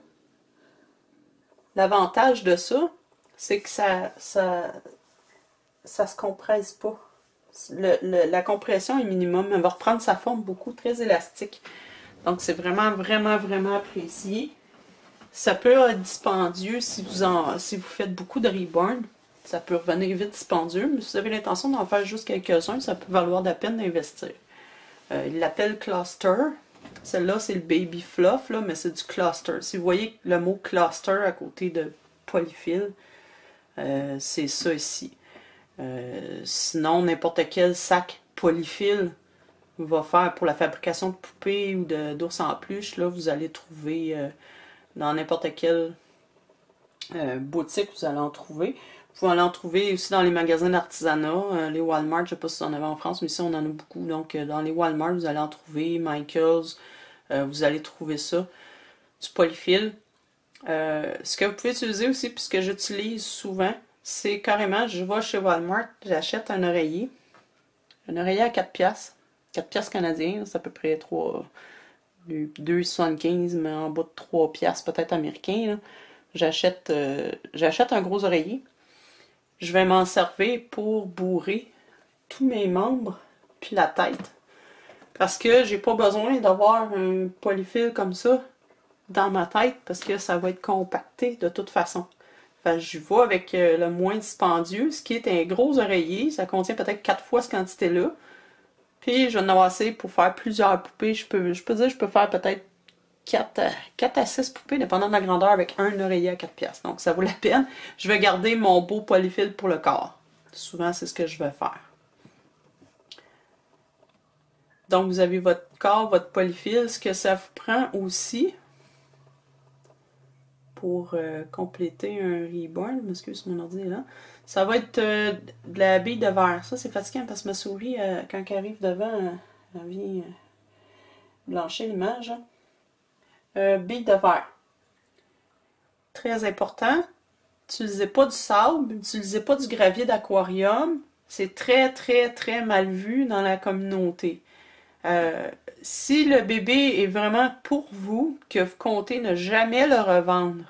L'avantage de ça, c'est que ça se compresse pas. La compression est minimum. Elle va reprendre sa forme beaucoup, très élastique. Donc, c'est vraiment, vraiment, vraiment apprécié. Ça peut être dispendieux si vous faites beaucoup de reborn. Ça peut revenir vite dispendieux, mais si vous avez l'intention d'en faire juste quelques-uns, ça peut valoir la peine d'investir. Il l'appelle Cluster. Celle-là, c'est le Baby Fluff, là, mais c'est du Cluster. Si vous voyez le mot Cluster à côté de polyfil, c'est ça ici. Sinon, n'importe quel sac polyfil va faire pour la fabrication de poupées ou d'ours en peluche. Là, vous allez trouver dans n'importe quelle boutique, vous allez en trouver. Vous pouvez en trouver aussi dans les magasins d'artisanat, les Walmart, je ne sais pas si vous en avez en France, mais ici on en a beaucoup. Donc dans les Walmart, vous allez en trouver, Michaels, vous allez trouver ça, du polyfil. Ce que vous pouvez utiliser aussi, puis ce que j'utilise souvent, c'est carrément, je vais chez Walmart, j'achète un oreiller à 4 piastres, 4 piastres canadiens, c'est à peu près 2,75, mais en bas de 3 piastres peut-être américains. J'achète un gros oreiller. Je vais m'en servir pour bourrer tous mes membres puis la tête. Parce que j'ai pas besoin d'avoir un polyfil comme ça dans ma tête parce que ça va être compacté de toute façon. Fait que je vais avec le moins dispendieux, ce qui est un gros oreiller. Ça contient peut-être 4 fois cette quantité-là. Puis je vais en avoir assez pour faire plusieurs poupées. Je peux dire que je peux faire peut-être 4 à 6 poupées, dépendant de la grandeur, avec un oreiller à 4 piastres. Donc ça vaut la peine. Je vais garder mon beau polyfil pour le corps. Souvent, c'est ce que je vais faire. Donc vous avez votre corps, votre polyfil. Ce que ça vous prend aussi pour compléter un reborn, je m'excuse, mon ordi est là, ça va être de la bille de verre. Ça, c'est fatigant parce que ma souris, quand elle arrive devant, elle vient blanchir l'image. Bille de verre. Très important. N'utilisez pas du sable, n'utilisez pas du gravier d'aquarium. C'est très, très, très mal vu dans la communauté. Si le bébé est vraiment pour vous, que vous comptez ne jamais le revendre,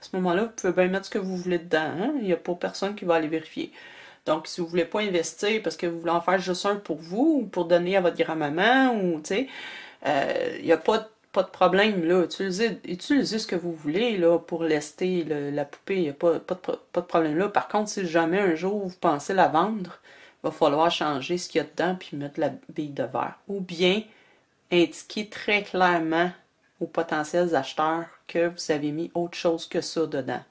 à ce moment-là, vous pouvez bien mettre ce que vous voulez dedans. Hein? Il n'y a pas personne qui va aller vérifier. Donc, si vous ne voulez pas investir parce que vous voulez en faire juste un pour vous, ou pour donner à votre grand-maman, ou tu sais, Il n'y a pas de problème, là. Utilisez ce que vous voulez, là, pour lester la poupée. Il n'y a pas de problème là. Par contre, si jamais un jour vous pensez la vendre, il va falloir changer ce qu'il y a dedans puis mettre la bille de verre. Ou bien indiquer très clairement aux potentiels acheteurs que vous avez mis autre chose que ça dedans.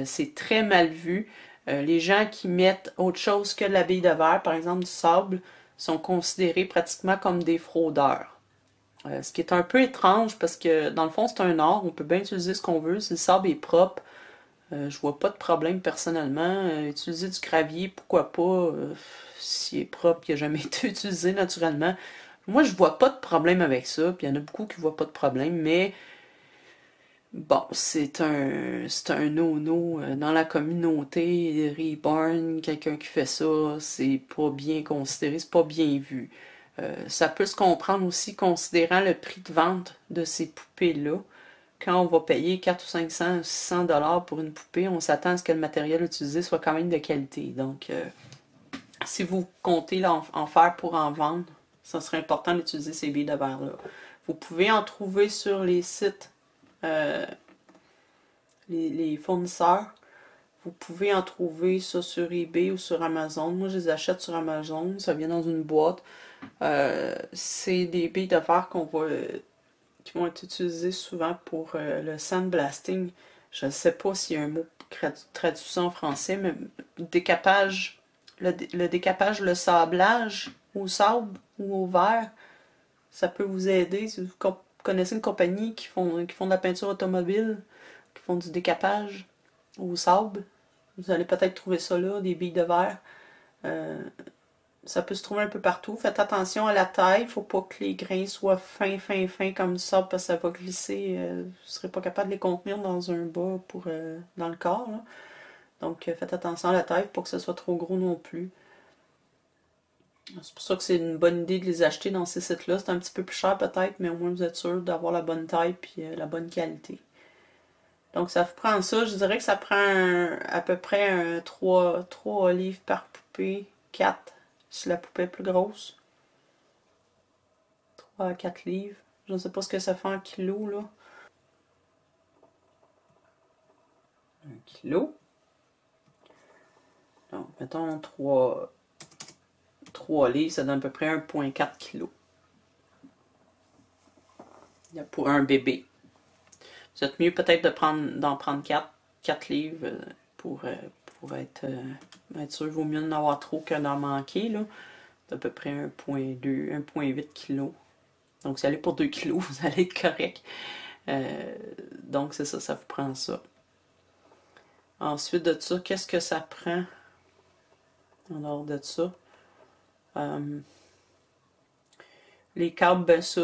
C'est très mal vu. Les gens qui mettent autre chose que de la bille de verre, par exemple du sable, sont considérés pratiquement comme des fraudeurs. Ce qui est un peu étrange parce que dans le fond c'est un art, on peut bien utiliser ce qu'on veut, si le sable est propre, je vois pas de problème personnellement. Utiliser du gravier, pourquoi pas, s'il est propre, qui n'a jamais été utilisé naturellement. Moi je vois pas de problème avec ça, puis il y en a beaucoup qui voient pas de problème, mais bon, c'est un no-no dans la communauté. Reborn, quelqu'un qui fait ça, c'est pas bien considéré, c'est pas bien vu. Ça peut se comprendre aussi considérant le prix de vente de ces poupées-là. Quand on va payer 400 ou 500 ou 600 dollars pour une poupée, on s'attend à ce que le matériel utilisé soit quand même de qualité. Donc, si vous comptez là, en faire pour en vendre, ça serait important d'utiliser ces billes de verre-là. Vous pouvez en trouver sur les sites, les fournisseurs. Vous pouvez en trouver ça sur eBay ou sur Amazon. Moi, je les achète sur Amazon. Ça vient dans une boîte. C'est des billes de verre qui vont être utilisées souvent pour le sandblasting. Je ne sais pas s'il y a un mot traduit ça en français, mais décapage, le décapage, le sablage au sable ou au verre, ça peut vous aider. Si vous connaissez une compagnie qui font de la peinture automobile, qui font du décapage au sable, vous allez peut-être trouver ça là, des billes de verre. Ça peut se trouver un peu partout. Faites attention à la taille. Il ne faut pas que les grains soient fins comme du sable parce que ça va glisser. Vous ne serez pas capable de les contenir dans un bas dans le corps. Là. Donc faites attention à la taille. Il ne faut pas que ce soit trop gros non plus. C'est pour ça que c'est une bonne idée de les acheter dans ces sites-là. C'est un petit peu plus cher peut-être, mais au moins vous êtes sûr d'avoir la bonne taille et la bonne qualité. Donc ça vous prend ça. Je dirais que ça prend à peu près 3 livres par poupée. 4 si la poupée est plus grosse. 3 à 4 livres. Je ne sais pas ce que ça fait en kilos, là. 1 kilo. Donc, mettons 3 livres, ça donne à peu près 1,4 kg. Pour un bébé. Vous êtes mieux peut-être d'en prendre 4 livres pour être sûr. Il vaut mieux d'en avoir trop que d'en manquer, là. C'est à peu près 1,2, 1,8 kg. Donc, si vous allez pour 2 kg, vous allez être correct. Donc, c'est ça, ça vous prend ça. Ensuite de ça, qu'est-ce que ça prend en dehors de ça? Les câbles, ben ça,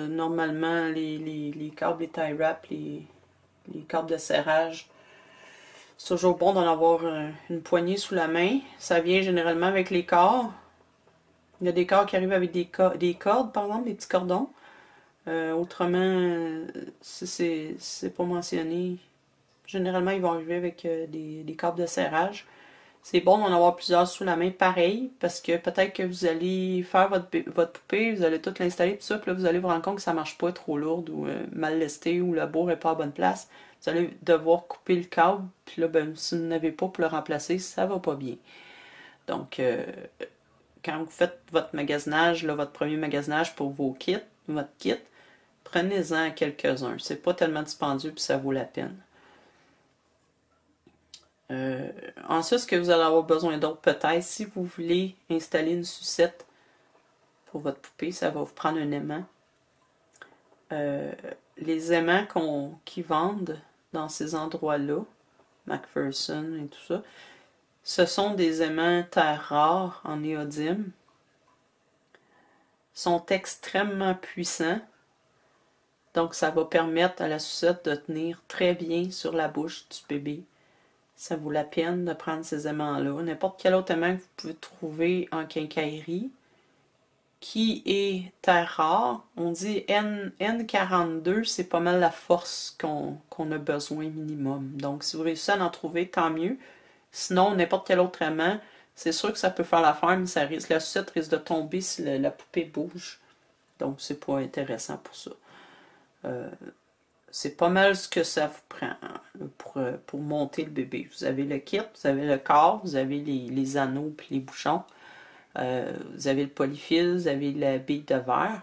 normalement, les câbles, les tie wraps, les câbles de serrage, c'est toujours bon d'en avoir une poignée sous la main. Ça vient généralement avec les cords. Il y a des cords qui arrivent avec des cordes, par exemple, des petits cordons. Autrement, c'est pas mentionné. Généralement, ils vont arriver avec des câbles de serrage. C'est bon d'en avoir plusieurs sous la main pareil, parce que peut-être que vous allez faire votre poupée, vous allez tout l'installer, tout ça, puis là, vous allez vous rendre compte que ça marche pas, trop lourde, ou mal lestée, ou le bourre n'est pas à bonne place. Vous allez devoir couper le câble, puis là, ben, si vous n'avez pas pour le remplacer, ça va pas bien. Donc, quand vous faites votre magasinage, là, votre premier magasinage pour votre kit, prenez-en quelques-uns. C'est pas tellement dispendieux, puis ça vaut la peine. Ensuite, ce que vous allez avoir besoin d'autre, peut-être, si vous voulez installer une sucette pour votre poupée, ça va vous prendre un aimant. Les aimants qui vendent dans ces endroits-là, McPherson et tout ça, ce sont des aimants terre rares en néodyme. Sont extrêmement puissants. Donc, ça va permettre à la sucette de tenir très bien sur la bouche du bébé. Ça vaut la peine de prendre ces aimants-là. N'importe quel autre aimant que vous pouvez trouver en quincaillerie, qui est terre rare. On dit N42, c'est pas mal la force qu'on a besoin minimum. Donc, si vous réussissez à en trouver, tant mieux. Sinon, n'importe quel autre aimant, c'est sûr que ça peut faire l'affaire, mais la sucette risque de tomber si la poupée bouge. Donc, c'est pas intéressant pour ça. C'est pas mal ce que ça vous prend pour monter le bébé. Vous avez le kit, vous avez le corps, vous avez les anneaux puis les bouchons. Vous avez le polyfil, vous avez la bille de verre.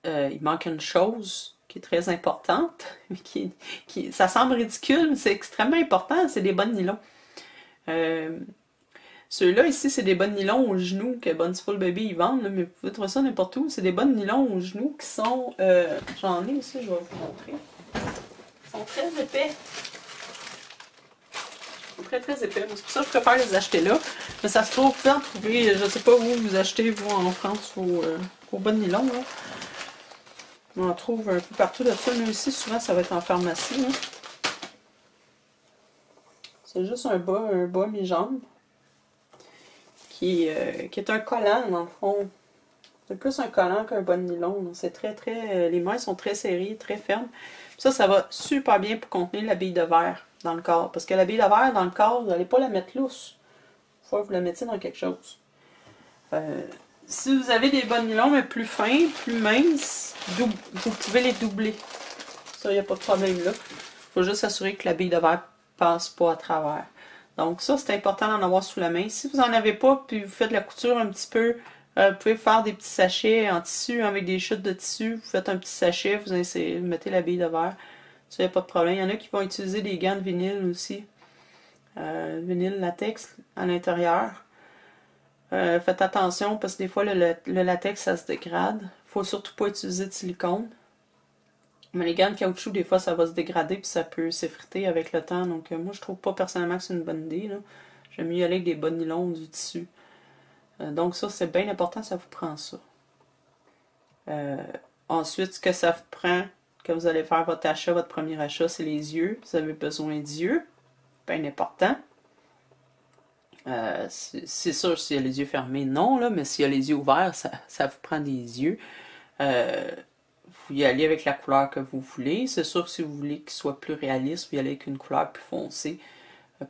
Il manque une chose qui est très importante. Ça semble ridicule, mais c'est extrêmement important. C'est des bas de nylon. Ceux-là ici, c'est des bas de nylon aux genoux que Bountiful Baby ils vendent, là, mais vous pouvez trouver ça n'importe où. C'est des bas de nylon aux genoux qui sont... j'en ai aussi, je vais vous montrer. Ils sont très épais. Très très épais. C'est pour ça que je préfère les acheter là. Mais ça se trouve, vous pouvez en trouver, je sais pas où vous achetez, vous, en France, au bas de nylon. Là. On en trouve un peu partout de ça. Nous ici, souvent, ça va être en pharmacie. C'est juste un bas mi-jambe. Qui est un collant, dans le fond. C'est plus un collant qu'un bas de nylon. C'est très... les mailles sont très serrées, très fermes. Ça va super bien pour contenir la bille de verre dans le corps. Parce que la bille de verre dans le corps, vous n'allez pas la mettre lousse. Il faut que vous la mettiez dans quelque chose. Si vous avez des bas de nylon, mais plus fins, plus minces, vous pouvez les doubler. Ça, il n'y a pas de problème là. Il faut juste s'assurer que la bille de verre passe pas à travers. Donc ça, c'est important d'en avoir sous la main. Si vous n'en avez pas, puis vous faites la couture un petit peu, vous pouvez faire des petits sachets en tissu, avec des chutes de tissu. Vous faites un petit sachet, vous mettez la bille de verre. Ça, il n'y a pas de problème. Il y en a qui vont utiliser des gants de vinyle aussi. Vinyle latex à l'intérieur. Faites attention parce que des fois, le latex, ça se dégrade. Il ne faut surtout pas utiliser de silicone. Mais les gants de caoutchouc, des fois, ça va se dégrader puis ça peut s'effriter avec le temps. Donc, moi, je trouve pas personnellement que c'est une bonne idée. J'aime mieux y aller avec des bas de nylon ou du tissu. Donc, ça, c'est bien important, ça vous prend ça. Ensuite, ce que ça vous prend, quand vous allez faire votre achat, votre premier achat, c'est les yeux. Vous avez besoin d'yeux. Bien important. C'est sûr, s'il y a les yeux fermés, non, là, mais s'il y a les yeux ouverts, ça vous prend des yeux. Vous y allez avec la couleur que vous voulez. C'est sûr que si vous voulez qu'il soit plus réaliste, vous y allez avec une couleur plus foncée.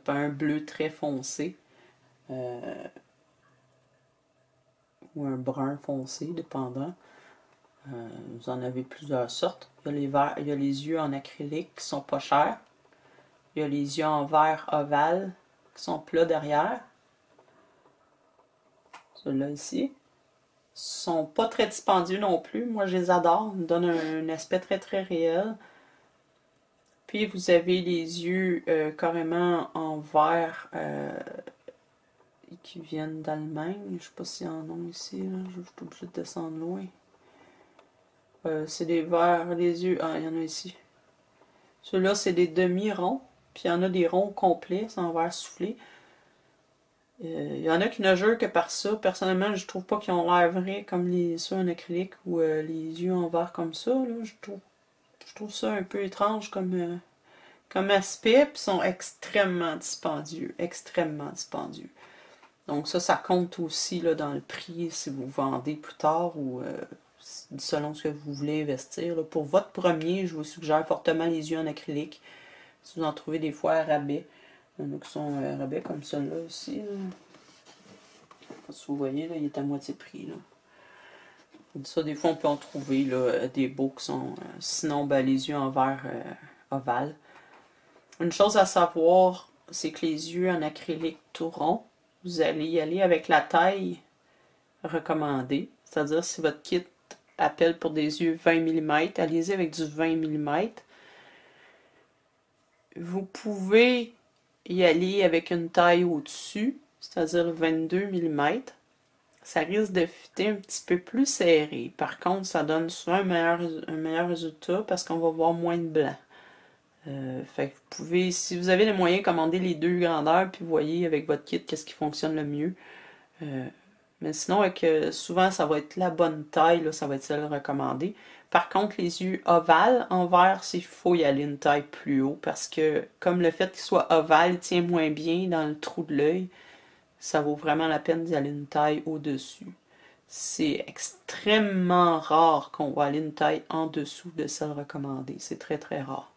Pas un bleu très foncé. Ou un brun foncé, dépendant. Vous en avez plusieurs sortes. Il y a les yeux en acrylique qui sont pas chers. Il y a les yeux en verre ovale qui sont plats derrière. Ceux-là ici. Sont pas très dispendieux non plus. Moi, je les adore. Ils me donnent un aspect très très réel. Puis, vous avez les yeux carrément en verre qui viennent d'Allemagne. Je sais pas s'il y en a ici. Là. Je suis obligée de descendre loin. C'est des verres, les yeux... Ah, il y en a ici. Ceux-là, c'est des demi-ronds. Puis, il y en a des ronds complets, c'est en verre soufflé. Il y en a qui ne jurent que par ça. Personnellement, je trouve pas qu'ils ont l'air vrais comme ceux en acrylique ou les yeux en verre comme ça. Là. Je trouve ça un peu étrange comme aspect. Puis ils sont extrêmement dispendieux. Extrêmement dispendieux. Donc ça compte aussi là, dans le prix si vous vendez plus tard ou selon ce que vous voulez investir. Là. Pour votre premier, je vous suggère fortement les yeux en acrylique. Si vous en trouvez des fois à rabais. Il y en a qui sont à rabais comme celui-là aussi. Là. Si vous voyez, là, il est à moitié prix. Là. Ça, des fois, on peut en trouver là, des beaux qui sont... sinon, ben, les yeux en verre ovale. Une chose à savoir, c'est que les yeux en acrylique tout rond, vous allez y aller avec la taille recommandée. C'est-à-dire, si votre kit appelle pour des yeux 20 mm, allez-y avec du 20 mm. Vous pouvez y aller avec une taille au-dessus, c'est-à-dire 22 mm. Ça risque de fitter un petit peu plus serré. Par contre, ça donne souvent un meilleur résultat parce qu'on va voir moins de blanc. Fait que vous pouvez, si vous avez les moyens, commander les deux grandeurs, puis vous voyez avec votre kit qu'est-ce qui fonctionne le mieux. Mais sinon, souvent, ça va être la bonne taille, là, ça va être celle recommandée. Par contre, les yeux ovales en verre, il faut y aller une taille plus haut parce que, comme le fait qu'il soit ovale, il tient moins bien dans le trou de l'œil, ça vaut vraiment la peine d'y aller une taille au-dessus. C'est extrêmement rare qu'on va aller une taille en dessous de celle recommandée. C'est très très rare.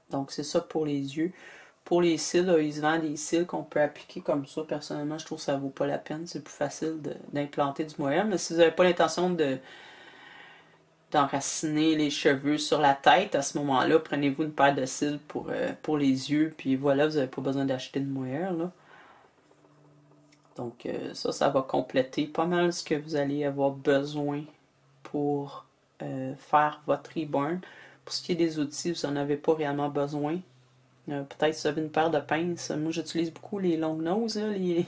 Donc c'est ça pour les yeux. pour les cils, là, ils se vendent des cils qu'on peut appliquer comme ça. Personnellement, je trouve que ça vaut pas la peine. C'est plus facile d'implanter du mohair. Mais si vous n'avez pas l'intention d'enraciner les cheveux sur la tête, à ce moment-là, prenez-vous une paire de cils pour les yeux. Puis voilà, vous n'avez pas besoin d'acheter de mohair, là. Donc ça va compléter pas mal ce que vous allez avoir besoin pour faire votre reborn. Pour ce qui est des outils, vous n'en avez pas réellement besoin. Peut-être si vous avez une paire de pinces. Moi, j'utilise beaucoup les longues noses, là, les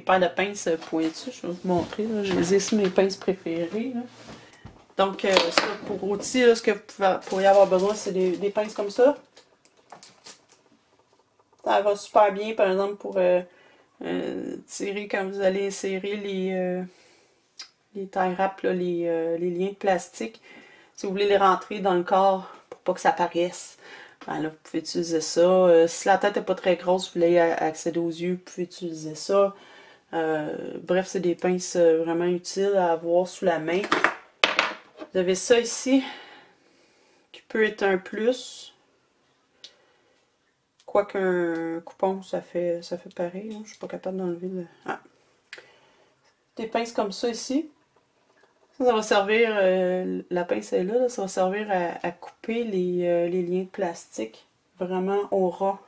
paires de pinces pointues. Je vais vous montrer. Là. Je les ai sur mes pinces préférées. Là. Donc, ça, pour outils, là, ce que vous pourriez avoir besoin, c'est des pinces comme ça. Ça va super bien, par exemple, pour tirer quand vous allez insérer les tie wraps, là, les liens de plastique. Si vous voulez les rentrer dans le corps pour pas que ça apparaisse, ben là, vous pouvez utiliser ça. Si la tête n'est pas très grosse, vous voulez accéder aux yeux, vous pouvez utiliser ça. Bref, c'est des pinces vraiment utiles à avoir sous la main. Vous avez ça ici, qui peut être un plus. Quoiqu'un coupon, ça fait pareil. Hein. Je suis pas capable d'enlever le... Ah. Des pinces comme ça ici. Ça va servir, la pince est là, ça va servir à couper les liens de plastique vraiment au ras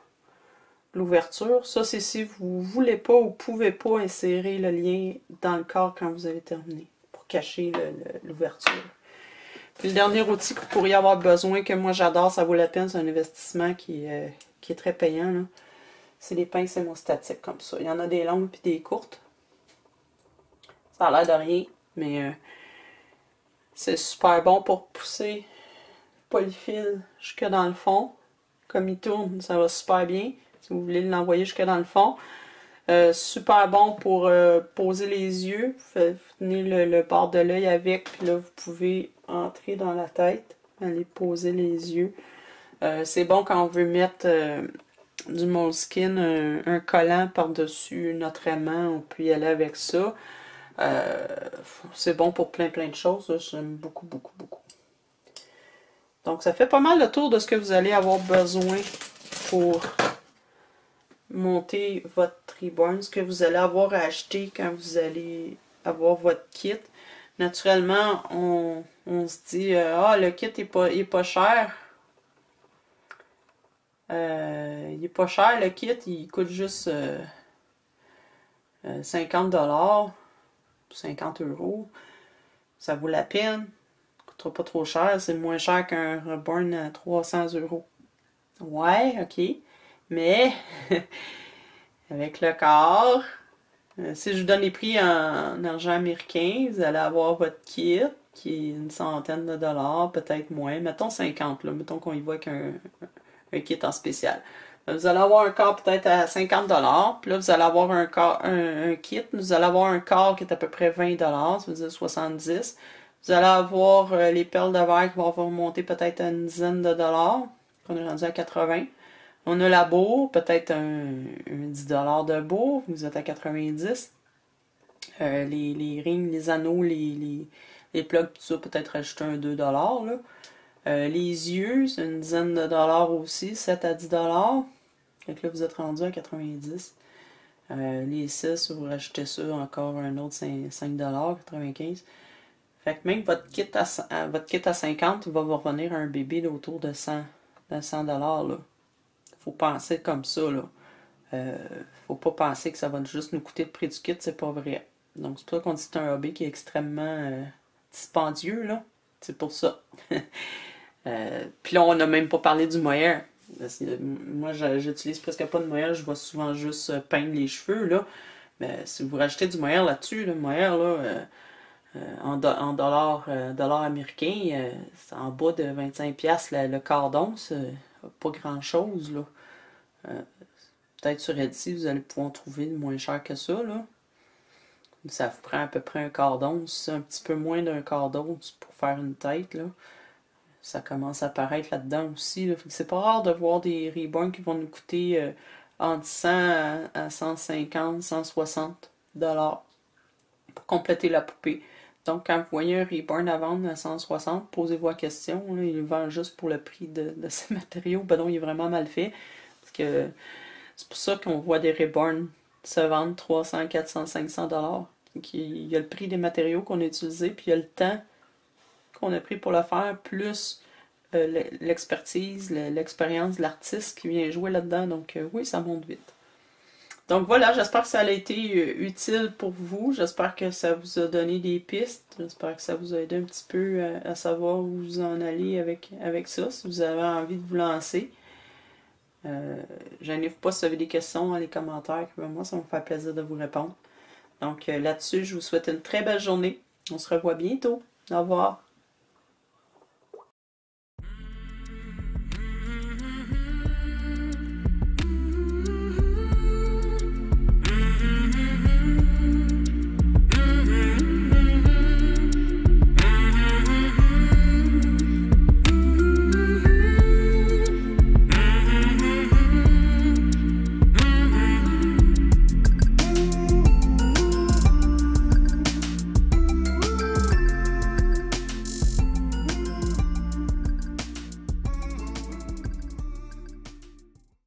de l'ouverture. Ça, c'est si vous voulez pas ou pouvez pas insérer le lien dans le corps quand vous avez terminé, pour cacher l'ouverture. Puis le dernier outil que vous pourriez avoir besoin, que moi j'adore, ça vaut la peine, c'est un investissement qui est très payant, c'est les pinces hémostatiques comme ça. Il y en a des longues et des courtes. Ça a l'air de rien, mais... c'est super bon pour pousser le polyfil jusque dans le fond. Comme il tourne, ça va super bien. Si vous voulez l'envoyer jusque dans le fond. Super bon pour poser les yeux. Vous tenez le bord de l'œil avec. Puis là, vous pouvez entrer dans la tête. Aller poser les yeux. C'est bon quand on veut mettre du moleskin, un collant par-dessus notre aimant. On peut y aller avec ça. C'est bon pour plein de choses. J'aime beaucoup, beaucoup, beaucoup. Donc, ça fait pas mal le tour de ce que vous allez avoir besoin pour monter votre reborn. Ce que vous allez avoir à acheter quand vous allez avoir votre kit. Naturellement, on se dit le kit est pas cher. Il est pas cher, le kit. Il coûte juste 50$. 50 €. Ça vaut la peine. Ça ne coûtera pas trop cher. C'est moins cher qu'un reborn à 300 €. Ouais, ok. Mais, avec le corps, si je vous donne les prix en argent américain, vous allez avoir votre kit, qui est une centaine de dollars, peut-être moins. Mettons 50, là. Mettons qu'on y va avec un kit en spécial. Vous allez avoir un corps peut-être à 50$. Puis là, vous allez avoir un kit. Vous allez avoir un corps qui est à peu près 20$. Ça veut dire 70$. Vous allez avoir les perles de verre qui vont vous remonter peut-être à une dizaine de dollars. On est rendu à 80$. On a la bourre, peut-être un 10$ de bourre. Vous êtes à 90$. Les rings, les anneaux, les plugs, tout ça, peut-être rajouter un 2$. Là. Les yeux, c'est une dizaine de dollars aussi, 7 à 10$. Donc là, vous êtes rendu à 90$. Les 6, vous rajoutez ça encore un autre 5$, 95$. Fait que même votre kit à 50$, il va vous revenir à un bébé d'autour de 100$. Là. Faut penser comme ça. Là. Faut pas penser que ça va juste nous coûter le prix du kit, c'est pas vrai. Donc c'est pour ça qu'on dit que c'est un hobby qui est extrêmement dispendieux. Là. C'est pour ça. Puis là, on n'a même pas parlé du mohair. Moi, j'utilise presque pas de mohair. Je vais souvent juste peindre les cheveux. Là. Mais si vous rajoutez du mohair là-dessus, le mohair, là, en dollars américains, c'est en bas de 25$ le quart d'once. Pas grand-chose. Là. Peut-être sur Etsy, vous allez pouvoir trouver moins cher que ça. Là. Ça vous prend à peu près un quart d'once. Un petit peu moins d'un quart d'once pour faire une tête. Là. Ça commence à apparaître là-dedans aussi. Là. C'est pas rare de voir des reborns qui vont nous coûter entre 100 à 150, 160$ pour compléter la poupée. Donc, quand vous voyez un reborn à vendre à 160, posez-vous la question. Là, il le vend juste pour le prix de ces matériaux. Ben non, il est vraiment mal fait. Parce que c'est pour ça qu'on voit des Reborn se vendre 300, 400, 500 $. Il y a le prix des matériaux qu'on a utilisés, puis il y a le temps qu'on a pris pour le faire, plus l'expertise, l'expérience de l'artiste qui vient jouer là-dedans. Donc oui, ça monte vite. Donc voilà, j'espère que ça a été utile pour vous. J'espère que ça vous a donné des pistes. J'espère que ça vous a aidé un petit peu à savoir où vous en allez avec ça, si vous avez envie de vous lancer. Gênez-vous pas si vous avez des questions dans les commentaires. Moi, ça me fait plaisir de vous répondre. Donc là-dessus, je vous souhaite une très belle journée. On se revoit bientôt. Au revoir.